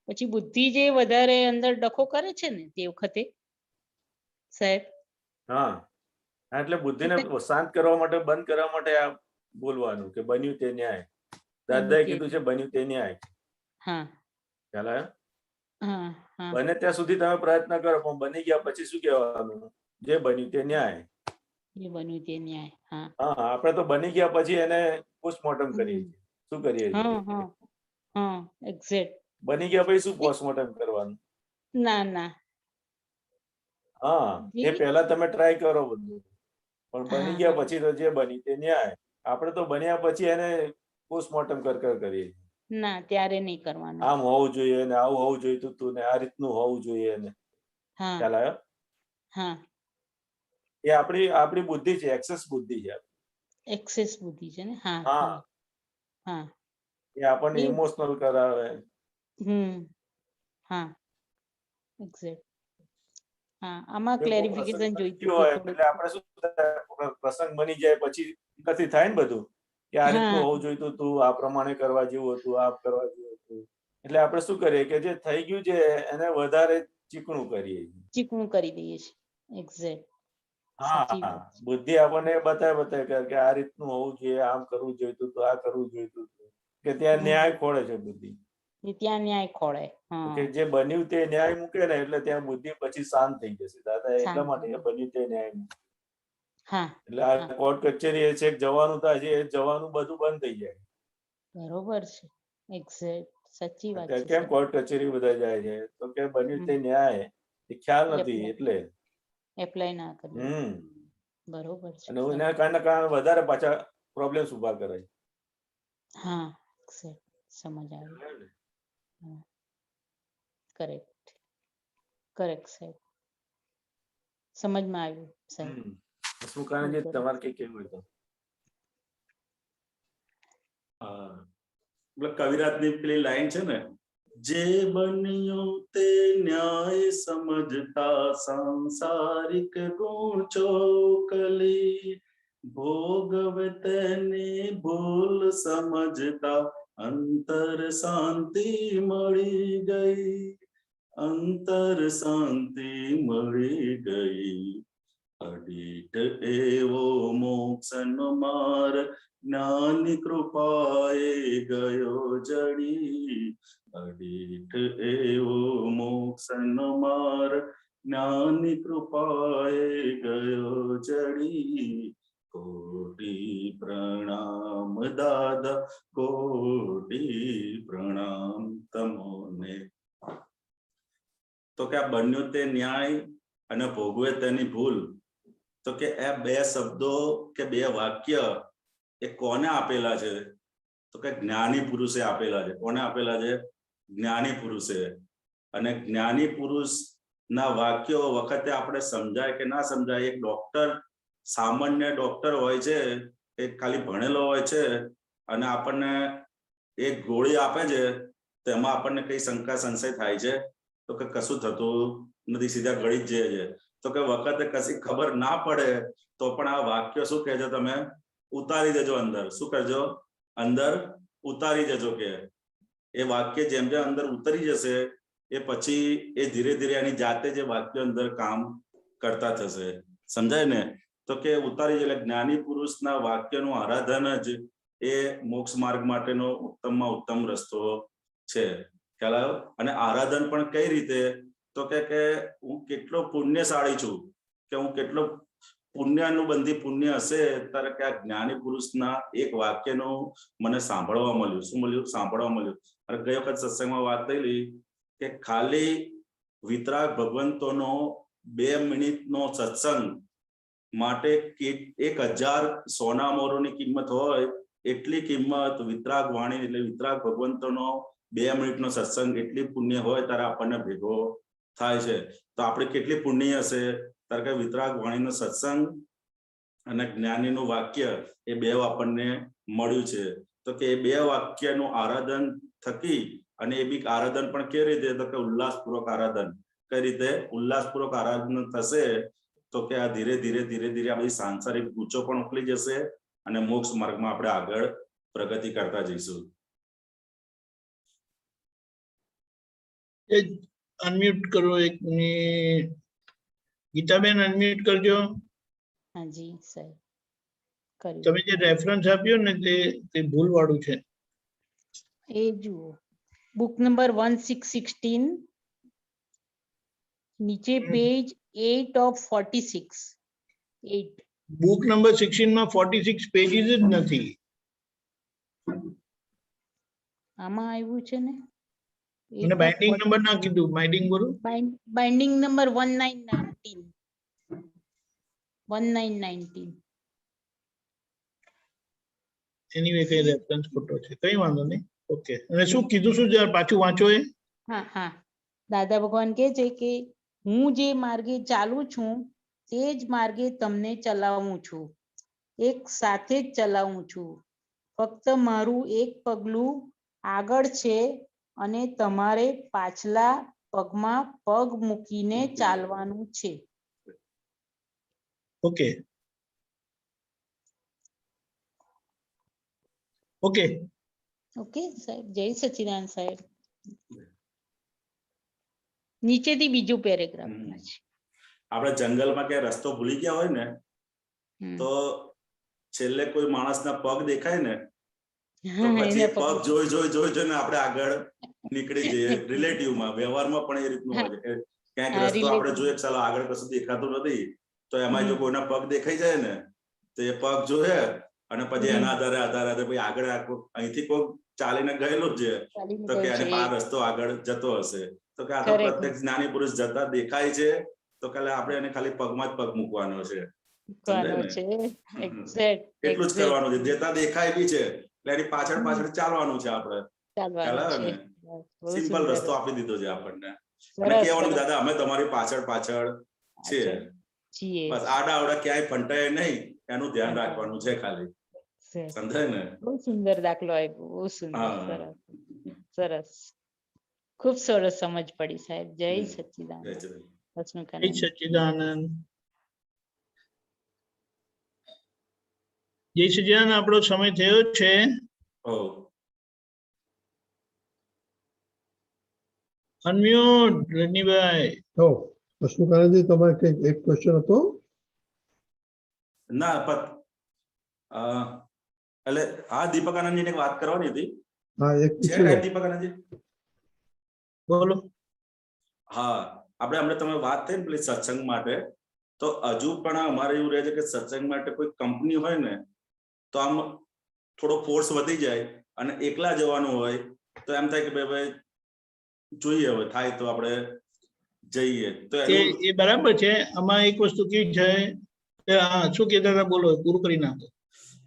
પછી બુદ્ધિ જે વધારે અંદર ડખો કરે છે ને તે વખતે સાહેબ. હા એટલે બુદ્ધિને શાંત કરવા માટે, બંધ કરવા માટે આ બોલવાનું કે બન્યું તે ન્યાય. દાદાએ કીધું છે બન્યું તે ન્યાય. ખ્યાલ આવ્યો? બને ત્યાં સુધી તમે પ્રયત્ન કરો પણ બની ગયા પછી શું કહેવાનું? જે બન્યું તે ન્યાય. બન્યું તે ન્યાય. હા, આપણે તો બની ગયા પછી એને પોસ્ટમોર્ટમ કરીએ છીએ. શું કરીએ છીએ? બની ગયા પછી શું પોસ્ટમોર્ટમ કરવાનું? ના ના હા, એ પહેલા તમે ટ્રાય કરો બધું, પણ બની ગયા પછી તો જે બની તે ન્યાય. આપણે તો બન્યા પછી એને પોસ્ટમોર્ટમ કરીએ. ના ત્યારે નહીં કરવાનું. આમ હોવું જોઈએ ને આવું હોવું જોઈતું તું ને આ રીતનું હોવું જોઈએ ને. ખ્યાલ આવ્યો? હા, એ આપણી બુદ્ધિ છે, એક્સેસ બુદ્ધિ છે. એક્સેસ બુદ્ધિ છે ને. હા હા એ આપણને ઇમોશનલ કરાવે. હા એક્ઝેક્ટ. હા, આમાં ક્લેરિફિકેશન જોઈતું હોય એટલે આપણે શું પ્રસંગ બની જાય પછી એકત્રિત થાય ને બધું કે આ રીતનું હોવું જોઈતું તું, આ પ્રમાણે કરવા જેવું હતું, આ કરવા જેવું હતું. એટલે આપણે શું કરીએ કે જે થઈ ગયું છે એને વધારે ચીકણું કરીએ. ચીકણું કરી દઈએ છીએ. એક્ઝેક્ટ. હા, બુદ્ધિ આપણને બતાવે કે આ રીતનું હોવું જોઈએ, આમ કરવું જોઈતું હતું, આ કરવું જોઈતું હતું, કે ત્યાં ન્યાય ખોળે છે બુદ્ધિ. ત્યાં ન્યાય ખોળે. કે જે બન્યું તે ન્યાય મૂકે ને એટલે ત્યાં બુદ્ધિ પછી શાંત થઈ જશે. દાદા એટલા માટે બન્યું તે ન્યાય મૂકે. એટલે આ કોર્ટ કચેરી એ છે જવાનું થાય છે, એ જવાનું બધું બંધ થઈ જાય. બરોબર છે. એક્ઝેક્ટ. સાચી વાત છે. કેમ કોર્ટ કચેરી બધા જાય છે? તો કે બન્યું તે ન્યાય એ ખ્યાલ નથી એટલે એપ્લાય ના કરીએ. બરોબર છે. અને એના કારણે વધારે પાછા પ્રોબ્લેમ્સ ઉભા કરે. હા સમજ આવી. કરેક્ટ કરેક્ટ સાહેબ, સમજમાં આવ્યું સાહેબ. શું કારણ છે તમારે કઈ કેવું હોય તો કવિરાજની પેલી લાઈન છે ને, જે બન્યું તે ન્યાય સમજતા સાંસારિક ગુણ ચોકલી, ભોગવે તેની ભૂલ સમજતા અંતર શાંતિ મળી ગઈ, અંતર શાંતિ મળી ગઈ. અડીટ એવો મોક્ષનો માર્ગ જ્ઞાની કૃપાએ ગયો જડી, અડીટ એવો મોક્ષનો માર્ગ જ્ઞાની કૃપાએ ગયો જડી. કોટી પ્રણામ દાદા, કોટી પ્રણામ તમોને. તો કે આ બન્યું તે ન્યાય અને ભોગવે તેની ભૂલ, તો કે આ બે શબ્દો કે બે વાક્ય એ કોને આપેલા છે? તો કે જ્ઞાની પુરુષે આપેલા છે. કોને આપેલા છે? જ્ઞાની પુરુષે. અને જ્ઞાની પુરુષ ના વાક્યો વખતે આપણે સમજાય કે ના સમજાય, એક ડોક્ટર, સામાન્ય ડોક્ટર હોય છે, એ ખાલી ભણેલો હોય છે અને આપણને એક ગોળી આપે છે, તેમાં આપણને કઈ શંકા સંશય થાય છે? તો કે કશું થતું નથી, સીધા ગળી જ જાય છે. તો કે વખતે કશી ખબર ના પડે તો પણ આ વાક્ય શું કહે છે? તમે ઉતારી દેજો અંદર. શું કરજો? અંદર ઉતારી દેજો. કે એ વાક્ય જેમ જેમ અંદર ઉતરી જશે એ પછી એ ધીરે ધીરે એની જાતે જે વાક્ય અંદર કામ કરતા થશે. સમજાય ને? તો કે ઉતારી એટલે જ્ઞાની પુરુષના વાક્યનું આરાધન જ એ મોક્ષ માર્ગ માટેનો ઉત્તમમાં ઉત્તમ રસ્તો છે. ખ્યાલ આવ્યો? અને આરાધન પણ કઈ રીતે? તો કે હું કેટલો પુણ્યશાળી છું, કે હું કેટલો પુણ્યાનુબંધી પુણ્ય હશે ત્યારે કે આ જ્ઞાની પુરુષના એક વાક્યનું મને સાંભળવા મળ્યું. શું મળ્યું? સાંભળવા મળ્યું. અને ગઈ વખત સત્સંગમાં વાત થયેલી કે ખાલી વિતરાગ ભગવંતોનો 2 મિનિટનો સત્સંગ માટે 1000 સોના મોરોની કિંમત હોય એટલી કિંમત વિતરાગ વાણી એટલે વિતરાગ ભગવંતોનો 2 મિનિટનો સત્સંગ એટલી પુણ્ય હોય ત્યારે આપણને ભેગો થાય છે. તો આપણે કેટલી પુણ્ય હશે ત્યારે કે વિતરાગ વાણીનો સત્સંગ અને જ્ઞાનીનું વાક્ય એ બે આપણને મળ્યું છે. તો કે એ બે વાક્યનું આરાધન થકી, અને એ બી આરાધન પણ કેવી રીતે? તો કે ઉલ્લાસપૂર્વક આરાધન. કઈ રીતે ઉલ્લાસપૂર્વક આરાધન થશે? તો કે આ ધીરે ધીરે ધીરે ધીરે આ બધી સાંસારિક ગૂંચો પણ ઉકલી જશે અને મોક્ષ માર્ગમાં આપણે આગળ પ્રગતિ કરતા જઈશું. અનમ્યુટ કરો એક મિનિટ. ગીતાબેન અનમ્યુટ કરજો. હાજી સાહેબ કર્યું. તમે જે રેફરન્સ આપ્યો ને તે ભૂલ વાળું છે. એ જુઓ, બુક નંબર 1616 નીચે પેજ 8 of 46. 8 બુક નંબર 16 માં 46 પેજીસ જ નથી. આમાં આવ્યું છે ને, મને બાઇન્ડિંગ નંબર ના કીધું. બાઇન્ડિંગ બોલો. Binding number 1919. 1919. એનીવે કઈ રેફરન્સ ખોટો છે, કઈ વાંધો નહીં. ઓકે. અને શું કીધું? શું જરા પાછું વાંચો એ. હા હા, દાદા ભગવાન કહે છે કે હું જે માર્ગે ચાલું છું તે જ માર્ગે તમને ચલાવું છું, એક સાથે જ ચલાવું છું. ફક્ત મારું એક પગલું આગળ છે અને તમારે પાછલા પગમાં પગ મૂકીને ચાલવાનું છે. ઓકે ઓકે ઓકે સાહેબ, જય સચિદાનંદ સાહેબ. નીચેથી બીજું પેરેગ્રાફ છે. આપણે જંગલમાં ક્યાં રસ્તો ભૂલી ગયા હોય ને તો છેલ્લે કોઈ માણસના પગ દેખાય ને તો પછી પગ જોઈને આપણે આગળ નીકળી જઈએ. રિલેટિવમાં, વ્યવહારમાં પણ એ રીતનું હોય છે. ક્યાંક રસ્તો આપણે જોઈએ ચાલો આગળ કશું દેખાતું નથી તો એમાં જો કોઈના પગ દેખાઈ જાય ને તો એ પગ જોયે અને પછી એના આધારે ભાઈ આગળ અહીંથી કોઈ ચાલીને ગયેલો જ છે તો કે આને આ રસ્તો આગળ જતો હશે. તો કે આ તો પ્રત્યક્ષ જ્ઞાની પુરુષ જતા દેખાય છે તો કે આપણે એને ખાલી પગમાં જ પગ મૂકવાનો છે. એટલું જ કરવાનું છે. જતા દેખાય બી છે એટલે એની પાછળ ચાલવાનું છે. આપણે સિમ્પલ રસ્તો આપી દીધો છે આપણને. અને સરસ કહેવાનું કે સરસ. દાદા અમે તમારી પાછળ પાછળ છીએ, અચ્છા, છીએ. બસ આડા આવડા ક્યાંય ફંટાય નહીં એનું ધ્યાન રાખવાનું છે ખાલી. છે. સમજાય ને? બહુ સુંદર દાખલો આપ્યો, બહુ સુંદર. હા. સરસ સરસ, ખૂબ સરસ સમજ પડી સાહેબ. જય જય સચ્ચિદાનંદ. સચ્ચિદાનંદ. જય હસમુખાનંદ. સચ્ચિદાનંદ. જય સચ્ચિદાનંદ, આપણો સમય થયો છે. ઓ અનમ્યુટ રજનીભાઈ. તો હસમુખાનંદજી તમારે કંઈક એક ક્વેશ્ચન હતો? ના એટલે હા દીપકાનંદજીને એક વાત કરવાની હતી. હા, એક છે પૂછી લો. ટાઈમ દીપકાનંદજી? બોલો. હા, આપણે હમણાં તમે વાત થઈ ને પેલી સત્સંગ માટે, તો હજુ પણ અમારે એવું રહે છે કે સત્સંગ માટે કોઈ કંપની હોય ને તો આમ થોડો ફોર્સ વધી જાય, અને એકલા જવાનું હોય તો એમ થાય કે ભાઈ જોઈએ હવે થાય તો આપણે જઈએ. તો એનું એ બરાબર છે. આમાં એક વસ્તુ કેવી છે, હા શું કહેતા હતા, બોલો, પૂરું કરી નાખો.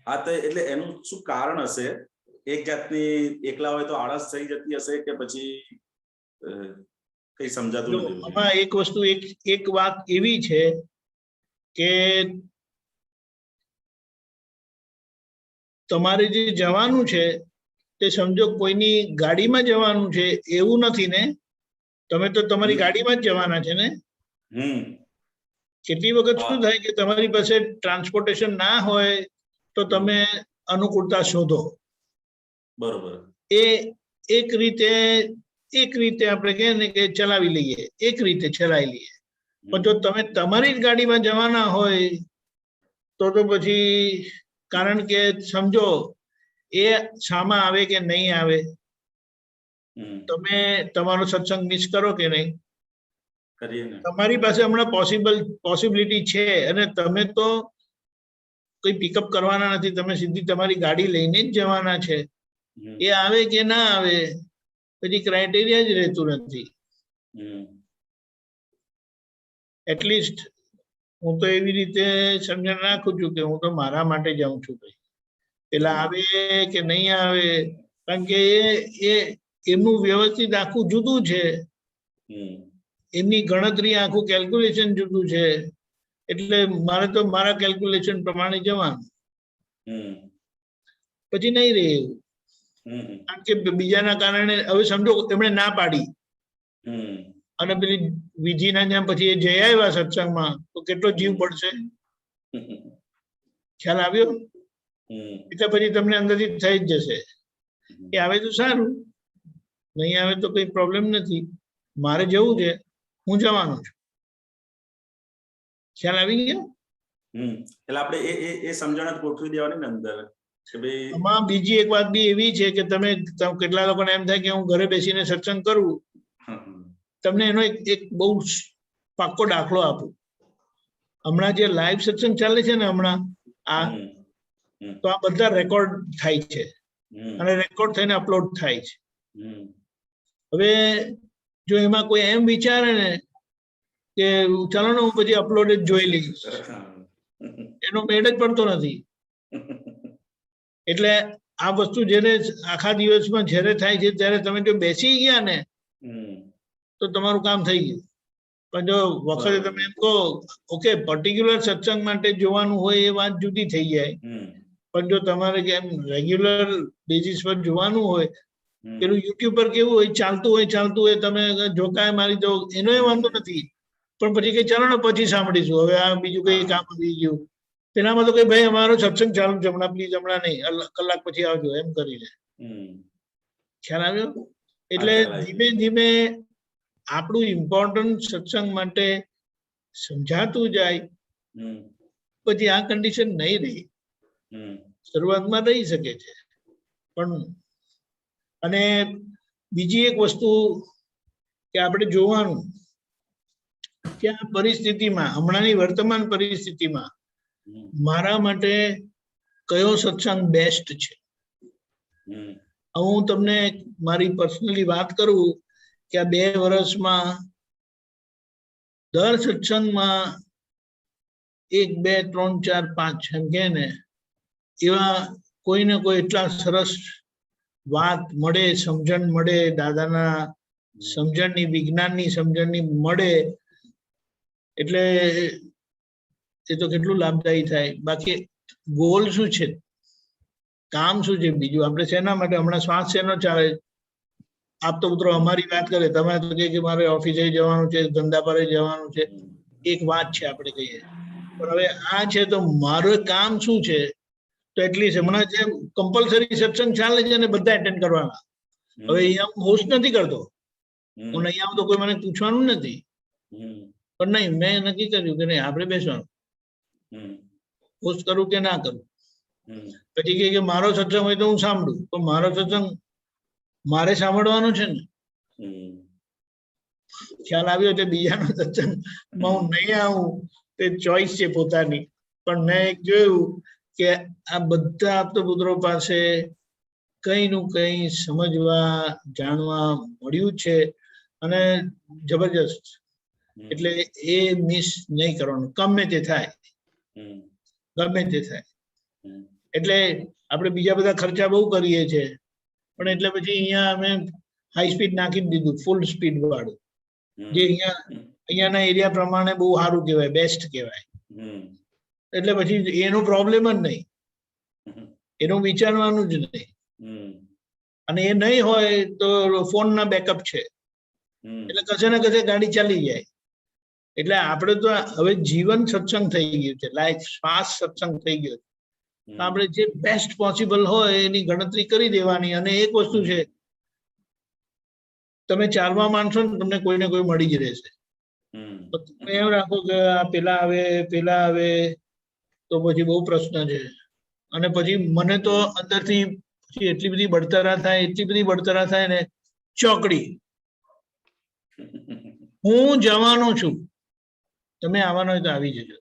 હા, તો એટલે એનું શું કારણ હશે? એક જાતની એકલા હોય તો આળસ થઈ જતી હશે કે પછી કઈ સમજાતું નથી. આમાં એક વસ્તુ એક વાત એવી છે કે તમારે જે જવાનું છે તે સમજો કોઈની ગાડીમાં જવાનું છે એવું નથી ને? તમે તો તમારી ગાડીમાં જ જવાના છે ને? કેટલી વખત શું થાય કે તમારી પાસે ટ્રાન્સપોર્ટેશન ના હોય તો તમે અનુકૂળતા શોધો. બરોબર. એ એક રીતે આપણે કહે ને કે ચલાવી લઈએ, એક રીતે ચલાવી લઈએ. પણ જો તમે તમારી જ ગાડીમાં જવાના હોય તો પછી, કારણ કે સમજો એ સામા આવે કે નહીં આવે, તમે તમારો સત્સંગ મિસ કરો કે નહીં? તમારી પાસે હમણાં પોસિબિલિટી છે અને તમે તો કોઈ પિકઅપ કરવાના નથી, તમે સીધી તમારી ગાડી લઈને જ જવાના છે. એ આવે કે ના આવે પછી ક્રાઇટેરિયા જ રહેતું નથી. એટલીસ્ટ હું તો એવી રીતે સમજણ રાખું છું કે હું તો મારા માટે જાઉં છું. ભાઈ પેલા આવે કે નહીં આવે, કારણ કે એ એમનું વ્યવસ્થિત આખું જુદું છે, એમની ગણતરી આખું કેલ્ક્યુલેશન જુદું છે. એટલે મારે તો મારા કેલ્ક્યુલેશન પ્રમાણે જવાનું, પછી નહીં રહે એવું. કારણ કે બીજાના કારણે હવે સમજો એમણે ના પાડી અને પેલી વિધિના જ્યાં પછી એ જઈ આવ્યા સત્સંગમાં તો કેટલો જીવ પડશે, ખ્યાલ આવ્યો? એટલે પછી તમને અંદરથી થઈ જ જશે કે આવે તો સારું, નહીં આવે તો કઈ પ્રોબ્લેમ નથી, મારે જવું છે, હું જવાનો છું. ખ્યાલ આવી ગયો? એટલે આપણે એ સમજણ ગોઠવી દેવાની ને અંદર કે ભાઈ. આમાં બીજી એક વાત બી એવી છે કે તમે કેટલા લોકોને એમ થાય કે હું ઘરે બેસીને સત્સંગ કરું. તમને એનો એક બહુ પાક્કો દાખલો આપું. હમણાં જે લાઈવ સત્સંગ ચાલે છે ને હમણાં તો આ બધા રેકોર્ડ થાય છે અને રેકોર્ડ થઈને અપલોડ થાય છે. હવે જો એમાં કોઈ એમ વિચારે ને કે ચાલો ને હું પછી અપલોડ જ જોઈ લઈશ, એનો મેળ જ પડતો નથી. એટલે આ વસ્તુ જ્યારે આખા દિવસમાં જ્યારે થાય છે ત્યારે તમે જો બેસી ગયા ને તો તમારું કામ થઈ ગયું. પણ જો વખતે તમે એમ કહો ઓકે પર્ટિક્યુલર સત્સંગ માટે જોવાનું હોય એ વાત જુદી થઈ જાય, પણ જો તમારે કેમ રેગ્યુલર બેઝિસ પર જોવાનું હોય, પેલું યુટ્યુબ પર કેવું હોય ચાલતું હોય તમે જોકાય મારી દો એનો એ વાંધો નથી, પણ પછી કઈ ચાલો ને પછી સાંભળીશું, હવે આ બીજું કઈ કામ આવી ગયું. પેલામાં તો કઈ ભાઈ અમારો સત્સંગ ચાલુ છે હમણાં, પ્લીઝ હમણાં નહીં, કલાક પછી આવજો એમ કરીને. ખ્યાલ આવ્યો? એટલે ધીમે ધીમે આપણું ઇમ્પોર્ટન્ટ સત્સંગ માટે સમજાતું જાય, પછી આ કન્ડિશન નહીં રહી. શરૂઆતમાં રહી શકે છે પણ. અને બીજી એક વસ્તુ કે આપણે જોવાનું કે આ પરિસ્થિતિમાં, હમણાંની વર્તમાન પરિસ્થિતિમાં મારા માટે કયો સત્સંગ બેસ્ટ છે. હું તમને મારી પર્સનલી વાત કરું કે આ 2 વર્ષમાં દર સત્સંગમાં 1, 2, 3, 4, 5 એમ કે ને એવા કોઈ ને કોઈ એટલા સરસ વાત મળે, સમજણ મળે, દાદાના સમજણની વિજ્ઞાનની સમજણની મળે એટલે એ તો કેટલું લાભદાયી થાય. બાકી ગોલ શું છે, કામ શું છે બીજું, આપણે શેના માટે હમણાં શ્વાસ શેનો ચાલે? આપ તો મિત્રો અમારી વાત કરે, તમે તો કે મારે ઓફિસે જવાનું છે, ધંધા પર જવાનું છે, એક વાત છે આપણે કહીએ. પણ હવે આ છે તો મારું કામ શું છે? તો એટલીસ્ટ હમણાં જે કમ્પલસરી સત્સંગ ચાલે છે ને બધા એટેન્ડ કરવાના. હવે અહીંયા હું હોસ્ટ નથી કરતો, હું અહીંયા તો કોઈ મને પૂછવાનું નથી, પણ નહીં મેં નક્કી કર્યું કે નહીં આપણે બેસવાનું, હોસ્ટ કરું કે ના કરું. પછી કે મારો સત્સંગ હોય તો હું સાંભળું, તો મારો સત્સંગ મારે સાંભળવાનો છે ને. ખ્યાલ આવ્યો છે બીજાનો સત્સંગમાં હું નહીં આવું તે ચોઈસ છે પોતાની. પણ મેં એક જોયું કે આ બધા આપતપુત્રો પાસે કઈ નું કઈ સમજવા જાણવા મળ્યું છે અને જબરજસ્ત. એટલે એ મિસ નહીં કરવાનું, ગમે તે થાય, ગમે તે થાય. એટલે આપણે બીજા બધા ખર્ચા બહુ કરીએ છીએ, પણ એટલે પછી અહીંયા અમે હાઈ સ્પીડ નાખી દીધું, ફૂલ સ્પીડ વાળું, જે અહીંયાના એરિયા પ્રમાણે બહુ સારું કહેવાય, બેસ્ટ કહેવાય. એટલે પછી એનો પ્રોબ્લેમ જ નહીં, એનું વિચારવાનું જ નહીં. અને એ નહીં હોય તો ફોનના બેકઅપ છે, એટલે કશે ને કશે ગાડી ચાલી જાય. એટલે આપણે તો હવે જીવન સત્સંગ થઈ ગયું છે, લાઈફ શ્વાસ સત્સંગ થઈ ગયો છે. આપણે જે બેસ્ટ પોસિબલ હોય એની ગણતરી કરી દેવાની. અને એક વસ્તુ છે, તમે ચાલવા માંડશો ને તમને કોઈને કોઈ મળી જ રહેશે. તમે એમ રાખો કે આ પેલા આવે તો પછી બહુ પ્રશ્ન છે. અને પછી મને તો અંદરથી એટલી બધી બળતરા થાય ને, ચોકડી હું જવાનો છું, તમે આવવાનો હોય તો આવી જજો.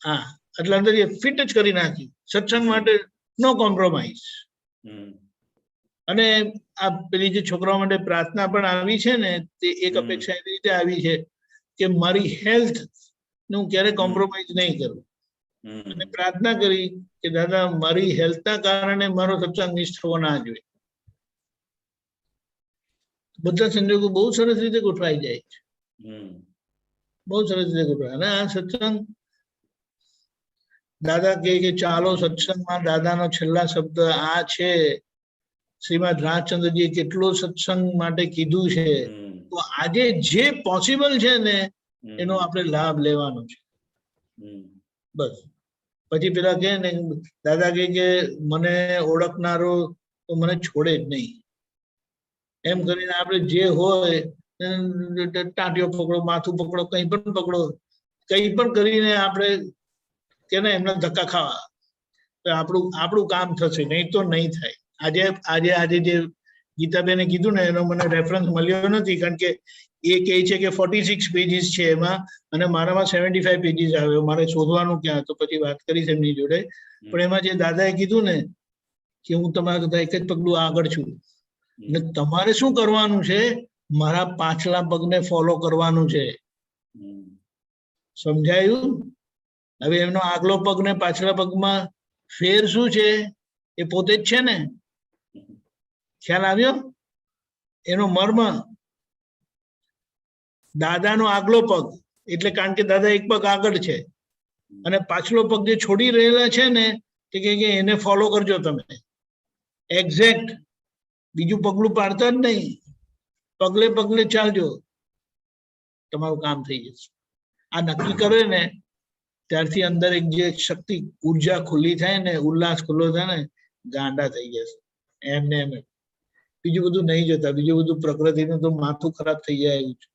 હા, એટલે અંદર ફિટ જ કરી નાખી સત્સંગ માટે, નો કોમ્પ્રોમાઇઝ. અને આ પેલી જે છોકરાઓ માટે પ્રાર્થના પણ આવી છે ને, તે એક અપેક્ષા એવી રીતે આવી છે કે મારી હેલ્થ નું ક્યારે કોમ્પ્રોમાઇઝ નહીં કરું. અને પ્રાર્થના કરી કે દાદા મારી હેલ્થના કારણે મારો સત્સંગ મિસ થવો ના જોઈએ. બધા સંજોગો બહુ સરસ રીતે ગોઠવાઈ જાય છે, બહુ સરસ રીતે ગોઠવાય. અને આ સત્સંગ દાદા કે ચાલો સત્સંગમાં દાદાનો છેલ્લા શબ્દ આ છે. શ્રીમદ રાજચંદ્રજી કેટલો સત્સંગ માટે કીધું છે, તો આજે જે પોસિબલ છે ને એનો આપણે લાભ લેવાનો છે, બસ. પછી પેલા કે ને દાદા કે મને ઓળખનારો તો મને છોડે જ નહીં, એમ કરીને આપણે જે હોય ટાંટીઓ પકડો, માથું પકડો, કંઈ પણ પકડો, કંઈ પણ કરીને આપણે કે ને એમને ધક્કા ખાવા, તો આપણું કામ થશે, નહીં તો નહીં થાય. આજે જે ગીતાબેને કીધું ને એનો મને રેફરન્સ મળ્યો નથી, કારણ કે એ કહે છે કે 46 પેજીસ છે એમાં, અને મારામાં 75 પેજીસ આવ્યો. મારે શોધવાનું ક્યાં, તો પછી વાત કરીશ એમની જોડે. પણ એમાં જે દાદાએ કીધું ને કે હું તમારા કરતા એક જ પગલું આગળ છું, અને તમારે શું કરવાનું છે, મારા પાછલા પગને ફોલો કરવાનું છે. સમજાયું? હવે એમનો આગલો પગ ને પાછલા પગમાં ફેર શું છે એ પોતે જ છે ને. ખ્યાલ આવ્યો? એનો મર્મ દાદાનો આગલો પગ એટલે કારણ કે દાદા એક પગ આગળ છે, અને પાછલો પગ જે છોડી રહેલા છે ને તે કે એને ફોલો કરજો તમે, એક્ઝેક્ટ. બીજું પગલું પાડતા જ નહીં, પગલે પગલે ચાલજો, તમારું કામ થઈ જશે. આ નક્કી કરે ને ત્યારથી અંદર એક જે શક્તિ ઉર્જા ખુલ્લી થાય ને, ઉલ્લાસ ખુલ્લો થાય ને, ગાંડા થઈ જશે એમને એમ. બીજું બધું નહીં જોતા, બીજું બધું પ્રકૃતિનું તો માથું ખરાબ થઈ જાય એવું છે,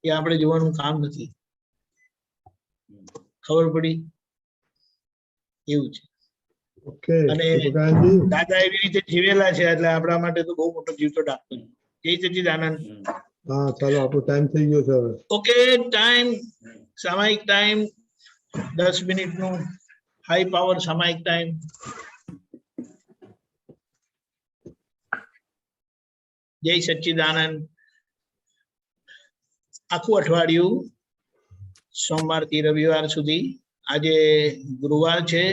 એ આપણે જોવાનું કામ નથી. ખબર પડી? એવું છે. અને દાદા એવી રીતે જીવેલા છે એટલે આપણા માટે તો બહુ મોટો જીવતો ડાક્ટર. જય સચ્ચિદાનંદ. હા, ચાલો આપણો ટાઈમ થઈ ગયો છે. ઓકે, ટાઈમ, સામાયિક ટાઈમ 10 મિનિટનું હાઈ પાવર સામાયિક ટાઈમ. જય સચ્ચિદાનંદ. આખું અઠવાડિયું સોમવારથી રવિવાર સુધી, આજે ગુરુવાર છે,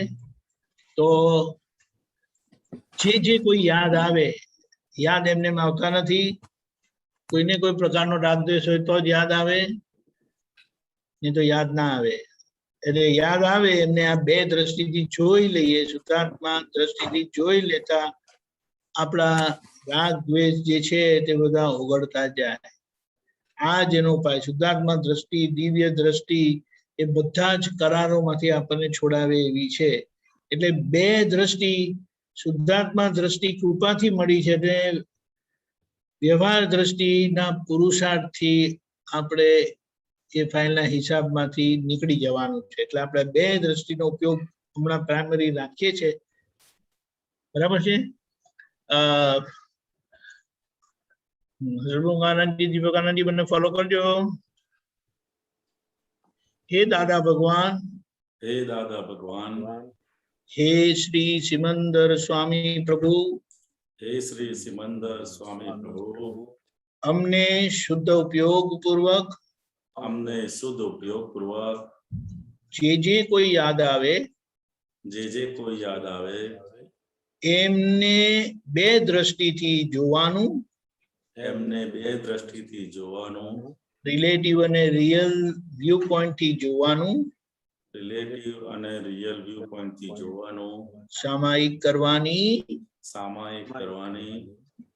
તો જે કોઈ યાદ આવે, યાદ એમને આવતા નથી, કોઈને કોઈ પ્રકારનો રાગ દ્વેષ હોય તો જ યાદ આવે, નહીં તો યાદ ના આવે. એટલે યાદ આવે એમને આ બે દ્રષ્ટિથી જોઈ લઈએ, શુદ્ધાત્મા દ્રષ્ટિથી જોઈ લેતા આપણા રાગ દ્વેષ જે છે તે બધા ઓગળતા જાય. આ જેનો ઉપાય શુદ્ધાત્મા દ્રષ્ટિ, દિવ્ય દ્રષ્ટિ એ બધા જ કરારોમાંથી આપણને છોડાવે એવી છે. એટલે બે દ્રષ્ટિ શુદ્ધાત્મા દ્રષ્ટિ કૃપાથી મળી છે. એટલે વ્યવહાર દ્રષ્ટિના પુરુષાર્થથી આપણે એ ફાઇલના હિસાબમાંથી નીકળી જવાનું છે. એટલે આપણે બે દ્રષ્ટિનો ઉપયોગ હમણાં પ્રાઇમરી રાખીએ છીએ. બરાબર છે. આનંદજી, દીપકાનંદજી બંને ફોલો કરજો. હે દાદા ભગવાન, હે દાદા ભગવાન, હે શ્રી સિમંદર સ્વામી પ્રભુ, હે શ્રી સિમંદર સ્વામી પ્રભુ, અમને શુદ્ધ ઉપયોગ પૂર્વક અમને શુદ્ધ ઉપયોગ પૂર્વક જે કોઈ યાદ આવે જે કોઈ યાદ આવે એમને બે દ્રષ્ટિથી જોવાનું, એમને બે દ્રષ્ટિથી જોવાનું, રિલેટિવ અને રિયલ વ્યૂ પોઈન્ટથી જોવાનું, રિલેટિવ અને રિયલ વ્યૂ પોઈન્ટથી જોવાનું, સામાયિક કરવાની સામાયિક કરવાની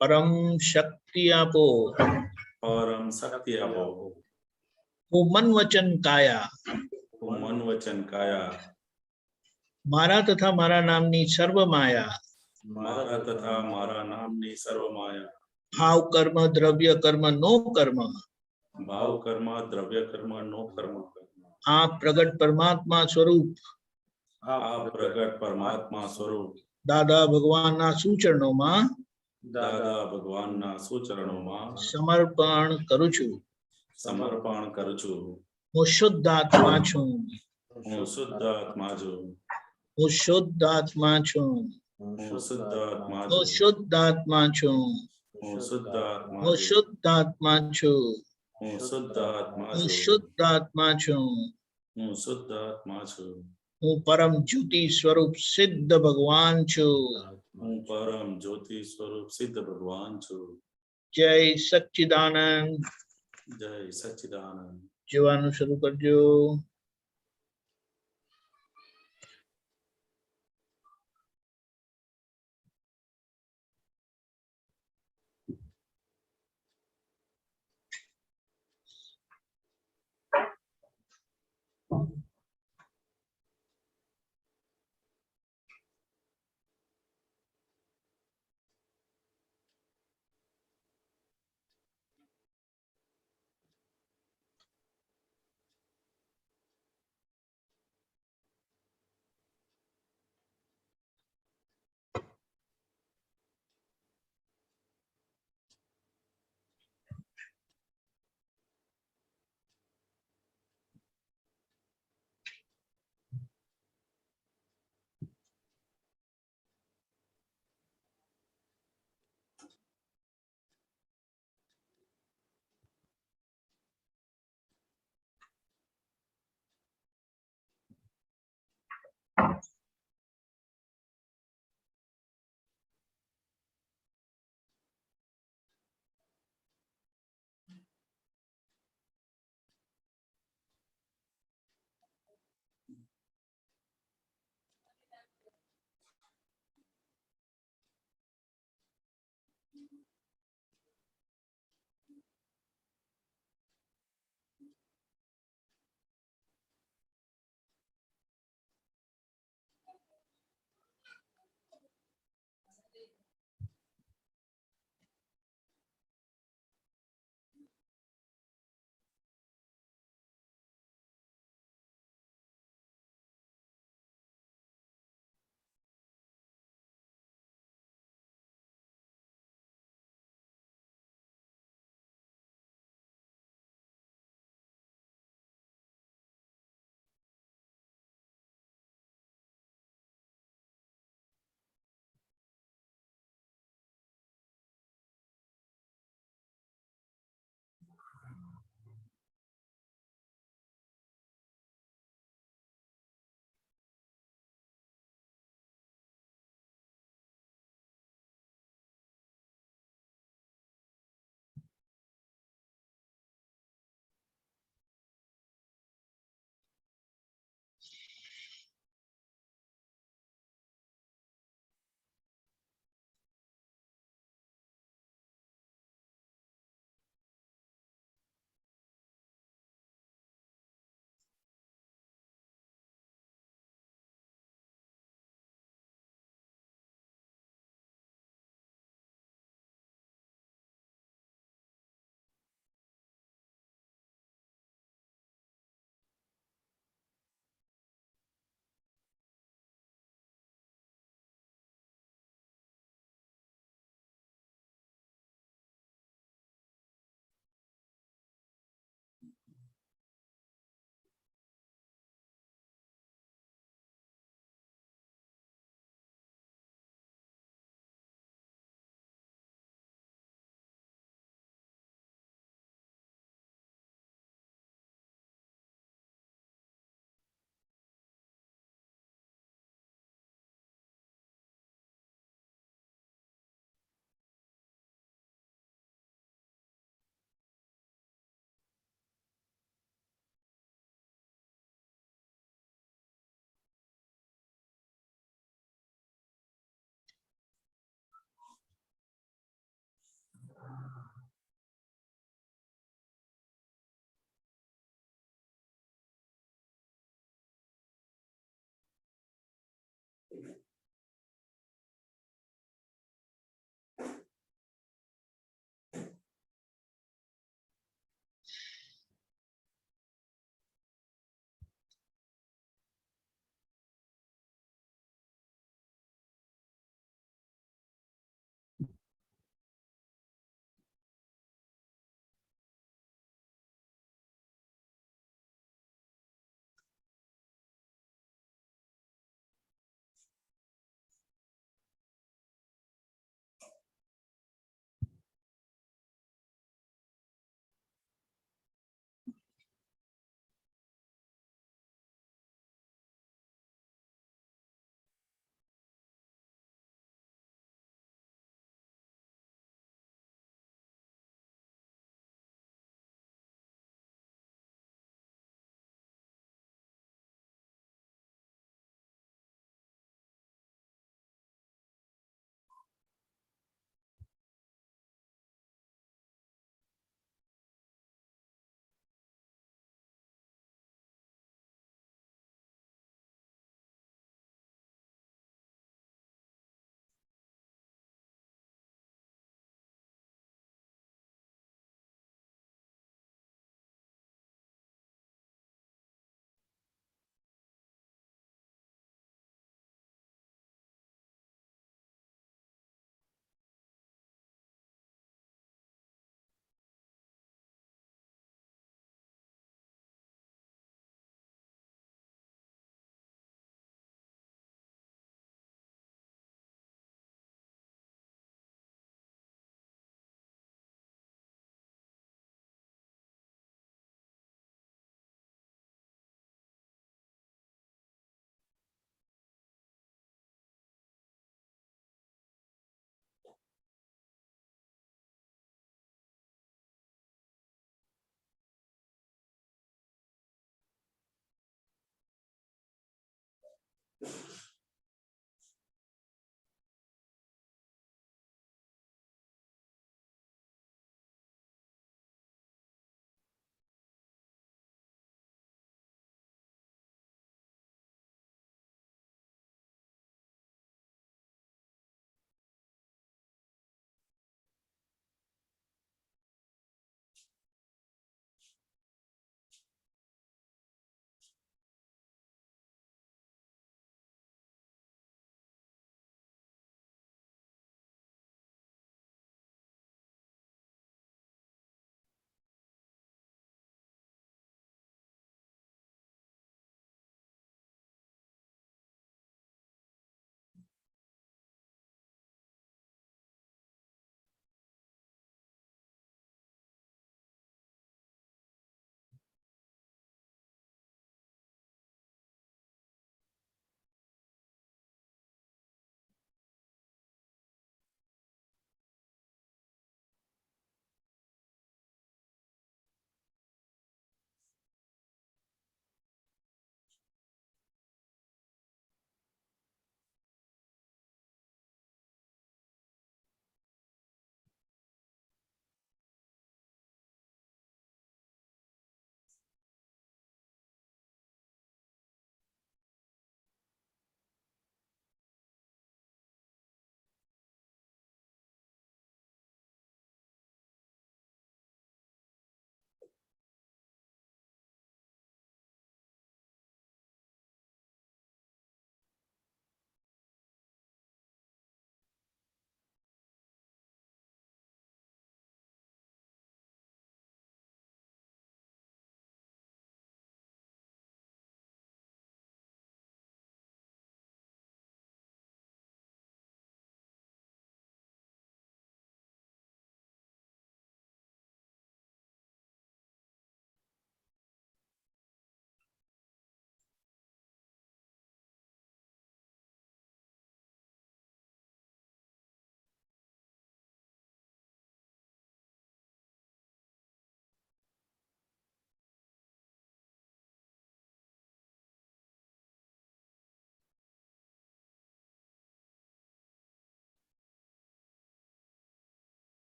પરમ શક્તિ આપો. પરમ શક્તિ આપો. હું મન વચન કાયા હું મન વચન કાયા મારા તથા મારા નામની સર્વ માયા, મારા તથા મારા નામની સર્વ માયા, ભાવ કર્મ દ્રવ્ય કર્મ નો કર્મ, ભાવ કર્મ દ્રવ્ય કર્મ નો કર્મ, આ પ્રગટ પરમાત્મા સ્વરૂપ આ પ્રગટ પરમાત્મા સ્વરૂપ દાદા ભગવાનના સૂચરણોમાં દાદા ભગવાનના સૂચરણોમાં સમર્પણ કરું છું. સમર્પણ કરું છું. હું શુદ્ધ આત્મા છું. હું શુદ્ધ આત્મા છું. હું શુદ્ધ આત્મા છું. હું શુદ્ધ આત્મા હું છું. શુદ્ધ આત્મા છું. હું શુદ્ધ આત્મા હું છું. શુદ્ધ આત્મા છું. હું શુદ્ધ આત્મા હું છું. શુદ્ધ આત્મા છું. હું શુદ્ધ આત્મા છું. હું પરમ જ્યોતિ સ્વરૂપ સિદ્ધ ભગવાન છું. હું પરમ જ્યોતિ સ્વરૂપ સિદ્ધ ભગવાન છું. જય સચ્ચિદાનંદ. જય સચ્ચિદાનંદ. જોવાનું શરૂ કરજો.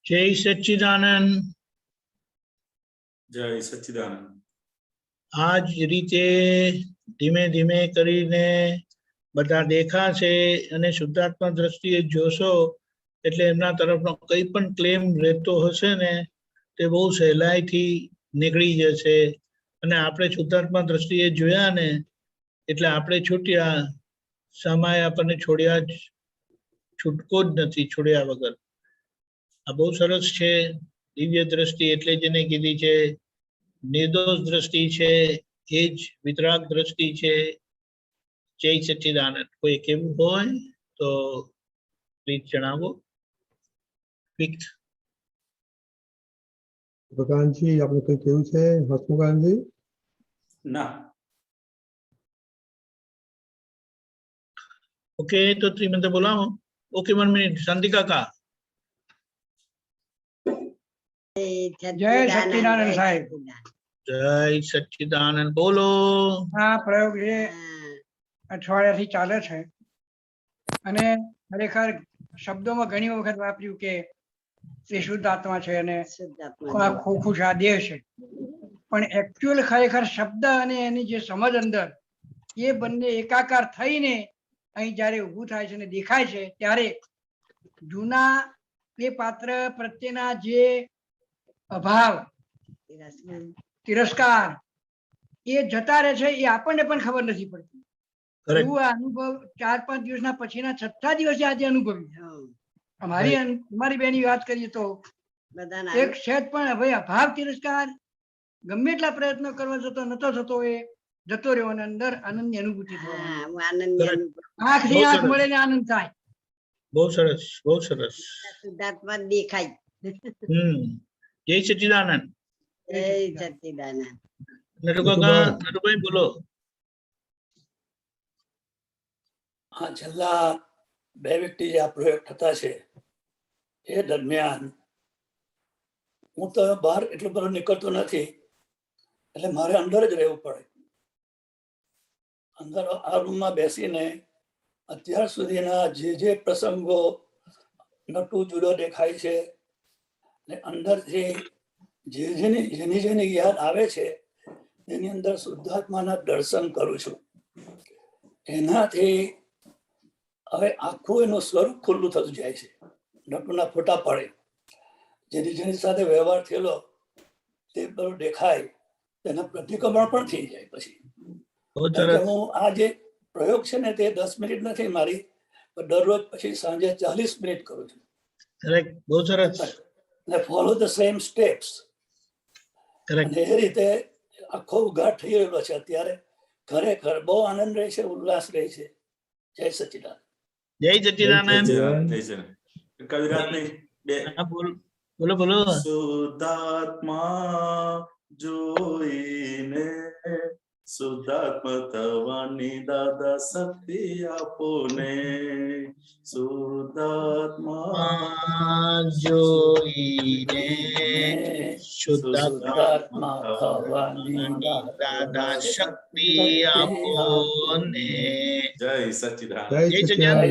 જય સચ્ચિદાનંદ. જય સચ્ચિદાનંદ. આ જ રીતે ધીમે ધીમે કરીને બધા દેખાશે અને શુદ્ધાત્મા દ્રષ્ટિએ જોશો એટલે એમના તરફનો કઈ પણ ક્લેમ રહેતો હશે ને તે બહુ સહેલાઈથી નીકળી જશે. અને આપણે શુદ્ધાત્મા દ્રષ્ટિએ જોયા ને એટલે આપણે છૂટ્યા. સમય આપણને છોડ્યા જ છૂટકો જ નથી છોડ્યા વગર. આ બહુ સરસ છે. દિવ્ય દ્રષ્ટિ એટલે જેને કીધી છે નિર્દોષ દ્રષ્ટિ છે, એ જ વિતરાગ દ્રષ્ટિ છે. જય સચ્ચિદાનંદ. કોઈ કેવું હોય તો પ્લીઝ જણાવો. પ્રકાશજી આપણે કઈ કેવું છે? હસમુખાનજી ના. ઓકે તો શ્રીમંત બોલાવો. Okay 1 minute. શાંતિ કાકા. જય સચ્ચિદાનંદ સાહેબ. જય સચ્ચિદાનંદ. બોલો. આ પ્રયોગ જે અઠવાડિયાથી ચાલે છે અને ખરેખર શબ્દોમાં ઘણી વખત વાપર્યું કે એ શુદ્ધ આત્મા છે અને આ ખોખું છે, આ દેહ છે. પણ એકચ્યુઅલ ખરેખર શબ્દ અને એની જે સમજ અંદર એ બંને એકાકાર થઈને અહીં જ્યારે ઊભું થાય છે અને દેખાય છે ત્યારે જૂના એ પાત્ર પ્રત્યેના જે અભાવ, તિરસ્કાર એ જતા રહે છે. એ આપણને પણ ખબર નથી પડતી. એવું આ અનુભવ 4-5 દિવસના પછીના 6થા દિવસે આજે અનુભવ્યું. અમારી બેની વાત કરીએ તો એક સહેજ પણ હવે અભાવ તિરસ્કાર ગમે એટલા પ્રયત્નો કરવા જતો નતો થતો, એ જતો રહ્યો અને અંદર આનંદની અનુભૂતિ આંખની આંખ મળે ને આનંદ થાય. બહુ સરસ, બહુ સરસ. શુદ્ધાત્મા દેખાય. જય સચ્ચિદાનંદ. જય સચ્ચિદાનંદ. નટુભાઈ બોલો. આ છેલ્લા 2 વ્યક્તિ જે આ પ્રયોગ થતા છે એ દરમિયાન હું તો બહાર એટલો બધો નીકળતો નથી, એટલે મારે અંદર જ રહેવું પડે. અંદર આ રૂમમાં બેસીને અત્યાર સુધીના જે પ્રસંગો નટુ જુદો દેખાય છે ને અંદરથી જેની યાદ આવે છે એની અંદર શુદ્ધાત્માના દર્શન કરું છું. એનાથી હવે આખું એનું સ્વરૂપ ખુલ્લું થતું જાય છે. નટુના ફોટા પડે, જેની સાથે વ્યવહાર થયેલો તે બધું દેખાય, તેના પ્રતિક્રમણ પણ થઈ જાય. પછી હું આ જે પ્રયોગ છે ને તે 10 મિનિટ નથી મારી, પણ દરરોજ પછી સાંજે 40 મિનિટ કરું છું. બહુ સરસ. ને ફોલો ધ સેમ સ્ટેપ્સ. એ રીતે આખો ઉઘાટ થઈ ગયેલો છે અત્યારે. ખરેખર બહુ આનંદ રહે છે, ઉલ્લાસ રહે છે. જય સચ્ચિદાનંદ. જય સચ્ચિદાનંદ. કવિરાજ નહીં બે બોલો બોલો. શુદ્ધાત્મા જોઈને શુદ્ધાત્મા થવાની દાદા શક્તિ આપો ને. શુદ્ધાત્મા જોઈને શુદ્ધાત્મા થવાની દાદા શક્તિ આપો ને. જય સચ્ચિદાનંદ. જય સચ્ચિદાનંદ.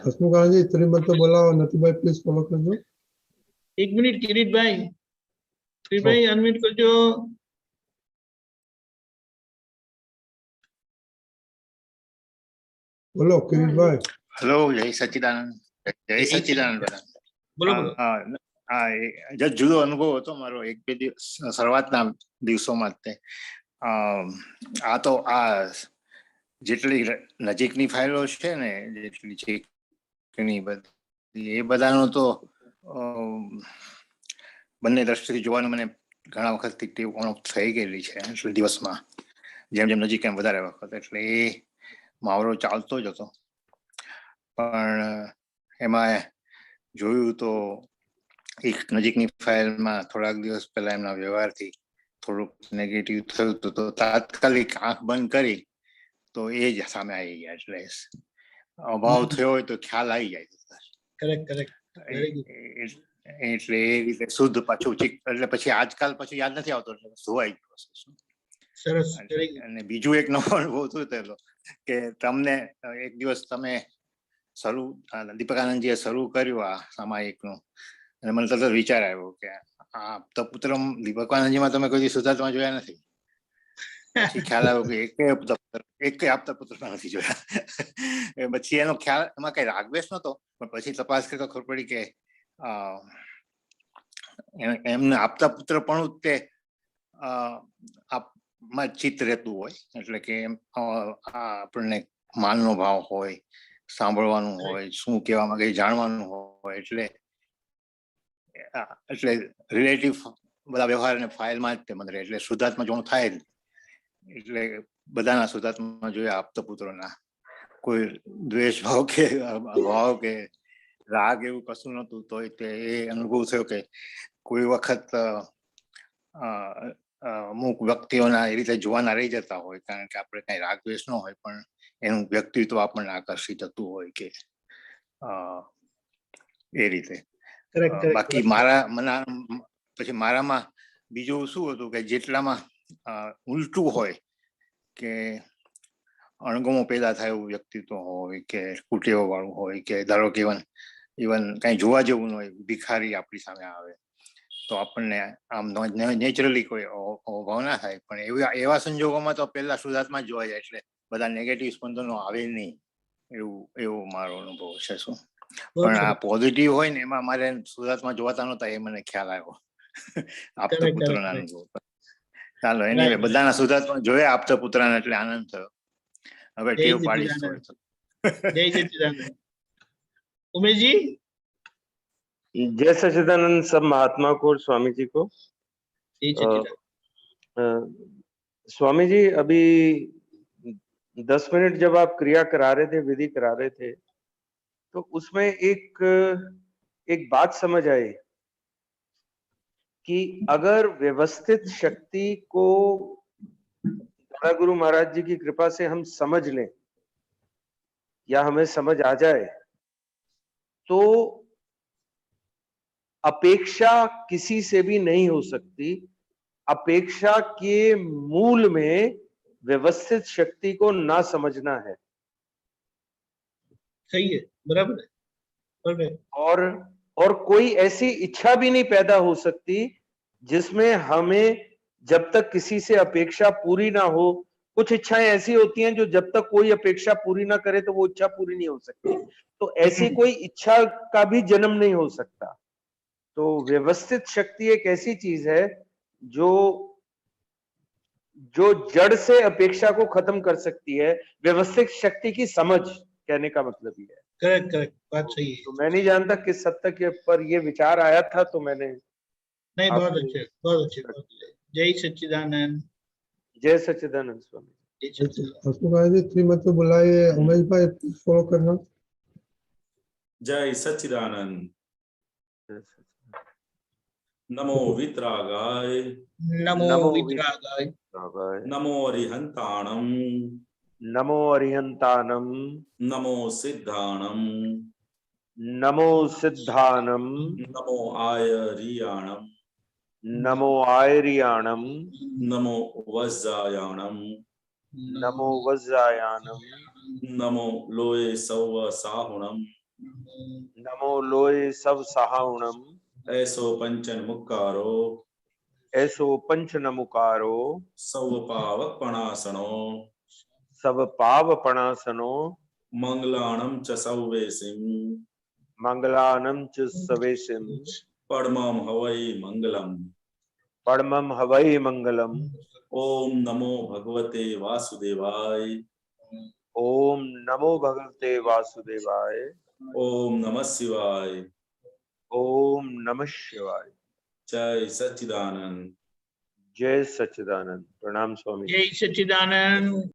હસમુખાનજી શ્રીમંત બોલાવો. નથુભાઈ પ્લીઝ ફોલો કરજો. 1 મિનિટ કિરીટભાઈ. કિરીટભાઈ અનમ્યુટ કરજો. બોલો કિરીટભાઈ. હેલો. જય સચ્ચિદાનંદ. જય સચ્ચિદાનંદ. બોલો. હા, જુદો અનુભવ હતો મારો 1-2 દિવસ શરૂઆતના દિવસોમાં. આ તો આ જેટલી નજીકની ફાઇલો છે ને, જેટલી બધી એ બધાનો તો બંને દ્રષ્ટિથી જોવાનું મને ઘણા વખતથી ટેવ થઈ ગયેલી છે. એટલે દિવસમાં જેમ જેમ નજીક એમ વધારે વખત, એટલે એ માવરો ચાલતો જ હતો. પણ એમાં જોયું તો એક નજીકની ફાઇલમાં થોડાક દિવસ પહેલા એમના વ્યવહારથી થોડુંક નેગેટિવ થયું હતું, તો તાત્કાલિક આંખ બંધ કરી તો એ જ સામે આવી ગયા. એટલે અભાવ થયો હોય તો ખ્યાલ આવી જાય. એટલે એ રીતે શુદ્ધ પાછું એટલે પછી આજકાલ પછી યાદ નથી આવતો, એટલે ધોવાઈ ગયું. અને બીજું એક નવો અનુભવ શું થયેલો કે તમને એક દિવસ તમે દીપકાનંદજીએ શરૂ કર્યું આ સામાયિકનું, અને મને તરત વિચાર આવ્યો કે આ આપતા પુત્ર ભગવાનજીમાં તમે કોઈ શુદ્ધાત્મા જોયા નથી. પછી ખ્યાલ આવ્યો કે એકે આપતા પુત્ર નથી જોયા. પછી એનો ખ્યાલ એમાં કઈ રાગદ્વેષ નતો, પણ પછી તપાસ કરતા ખબર પડી કે એમને આપતા પુત્ર પણ તે માં ચિત્ત રહેતું હોય, એટલે કે આપણને માનનો ભાવ હોય, સાંભળવાનું હોય, શું કહેવા માંગે જાણવાનું હોય, એટલે રિલેટિવ બધા વ્યવહાર અને ફાઇલમાં જ તે મને રહે, એટલે શુદ્ધાત્મા જોવાનું થાય જ. એટલે બધાના શુદ્ધાત્મા જોયા આપતા પુત્રોના, કોઈ દ્વેષ ભાવ કે ભાવ કે રાગ એવું કશું નતું. તો એ અનુભવ થયો કે કોઈ વખત અમુક વ્યક્તિઓના એ રીતે જોવાના રહી જતા હોય, કારણ કે આપણે કઈ રાગ દ્વેષ ન હોય, પણ એનું વ્યક્તિત્વ આપણને આકર્ષિત થતું હોય કે એ રીતે. બાકી પછી મારામાં બીજું શું હતું કે જેટલામાં ઉલટું હોય કે અણગમો પેદા થાય એવું વ્યક્તિત્વ હોય કે કુટેવો વાળું હોય કે ધારો કે ઇવન કઈ જોવા જેવું ન હોય, ભિખારી આપણી સામે આવે તો આપણને આમ નેચરલી કોઈ અભાવ ના થાય. પણ એવા સંજોગોમાં તો પહેલા શુદ્ધાત્મા જ જોવા જાય, એટલે બધા નેગેટિવ સ્પંદનો આવે નહીં, એવું મારો અનુભવ છે. શું પણ આ પોઝિટિવ હોય ને એમાં મારે શુદ્ધાત્મા જોવાતા નહોતા, એ મને ખ્યાલ આવ્યો આપતા પુત્રના અનુભવ. ચાલો એની બધાના શુદ્ધાત્મા જોયા આપતા પુત્રના, એટલે આનંદ થયો. હવે ટેવ પાડીશ થોડી. जय सच्चिदानंद। उमेश जी। जय सच्चिदानंद सब महात्मा को और स्वामी जी को। स्वामी जी अभी 10 मिनट जब आप क्रिया करा रहे थे, विधि करा रहे थे, तो उसमें एक बात समझ आई कि अगर व्यवस्थित शक्ति को गुरु महाराज जी की कृपा से हम समझ लें या हमें समझ आ जाए, तो अपेक्षा किसी से भी नहीं हो सकती। अपेक्षा के मूल में व्यवस्थित शक्ति को ना समझना है। सही है, बराबर है। और कोई ऐसी इच्छा भी नहीं पैदा हो सकती जिसमें हमें जब तक किसी से अपेक्षा पूरी ना हो, कुछ इच्छाएं ऐसी होती हैं जो जब तक कोई अपेक्षा पूरी ना करे तो वो इच्छा पूरी नहीं हो सकती, तो ऐसी कोई इच्छा का भी जन्म नहीं हो सकता। तो व्यवस्थित शक्ति एक ऐसी चीज है जो जड़ से अपेक्षा को खत्म कर सकती है। व्यवस्थित शक्ति की समझ, कहने का मतलब ये है। करेक्ट, बात सही है। तो मैं नहीं जानता किस हद तक पर ये विचार आया था, तो मैंने नहीं, बहुत अच्छे। जय सच्चिदानंद। जय सच्चिदानंद स्वामी। जी श्रीमत को बुलाइए, उमेश भाई फॉलो करना। जय सच्चिदानंद। नमो वितरागाय, नमो वितरागाय, नमो अरिहंताणम, नमो अरिहंताणम, नमो सिद्धाणम, नमो सिद्धाणम, नमो आयरियाणम, नमो आयरियाणम, नमो वज्रायाणम, नमो वज्रायाणम, नमो लोये सव साहुणम, नमो लोये सव साहुणम, ऐसो पंचन मुक्कारो, ऐसो पंचन मुकारो, सव पावपणासनो, सब पावपणासनो, मंगलाणम च सवेसिम, मंगलानम च सवेसिम, परमं हवै मंगलम, परमं हवै मंगलम। ओम नमो भगवते वासुदेवाय, ओम नमो भगवते वासुदेवाय, ओम नमः शिवाय, ओम नमः शिवाय। जय सच्चिदानंद। जय सच्चिदानंद। प्रणाम स्वामी। जय सच्चिदानंद।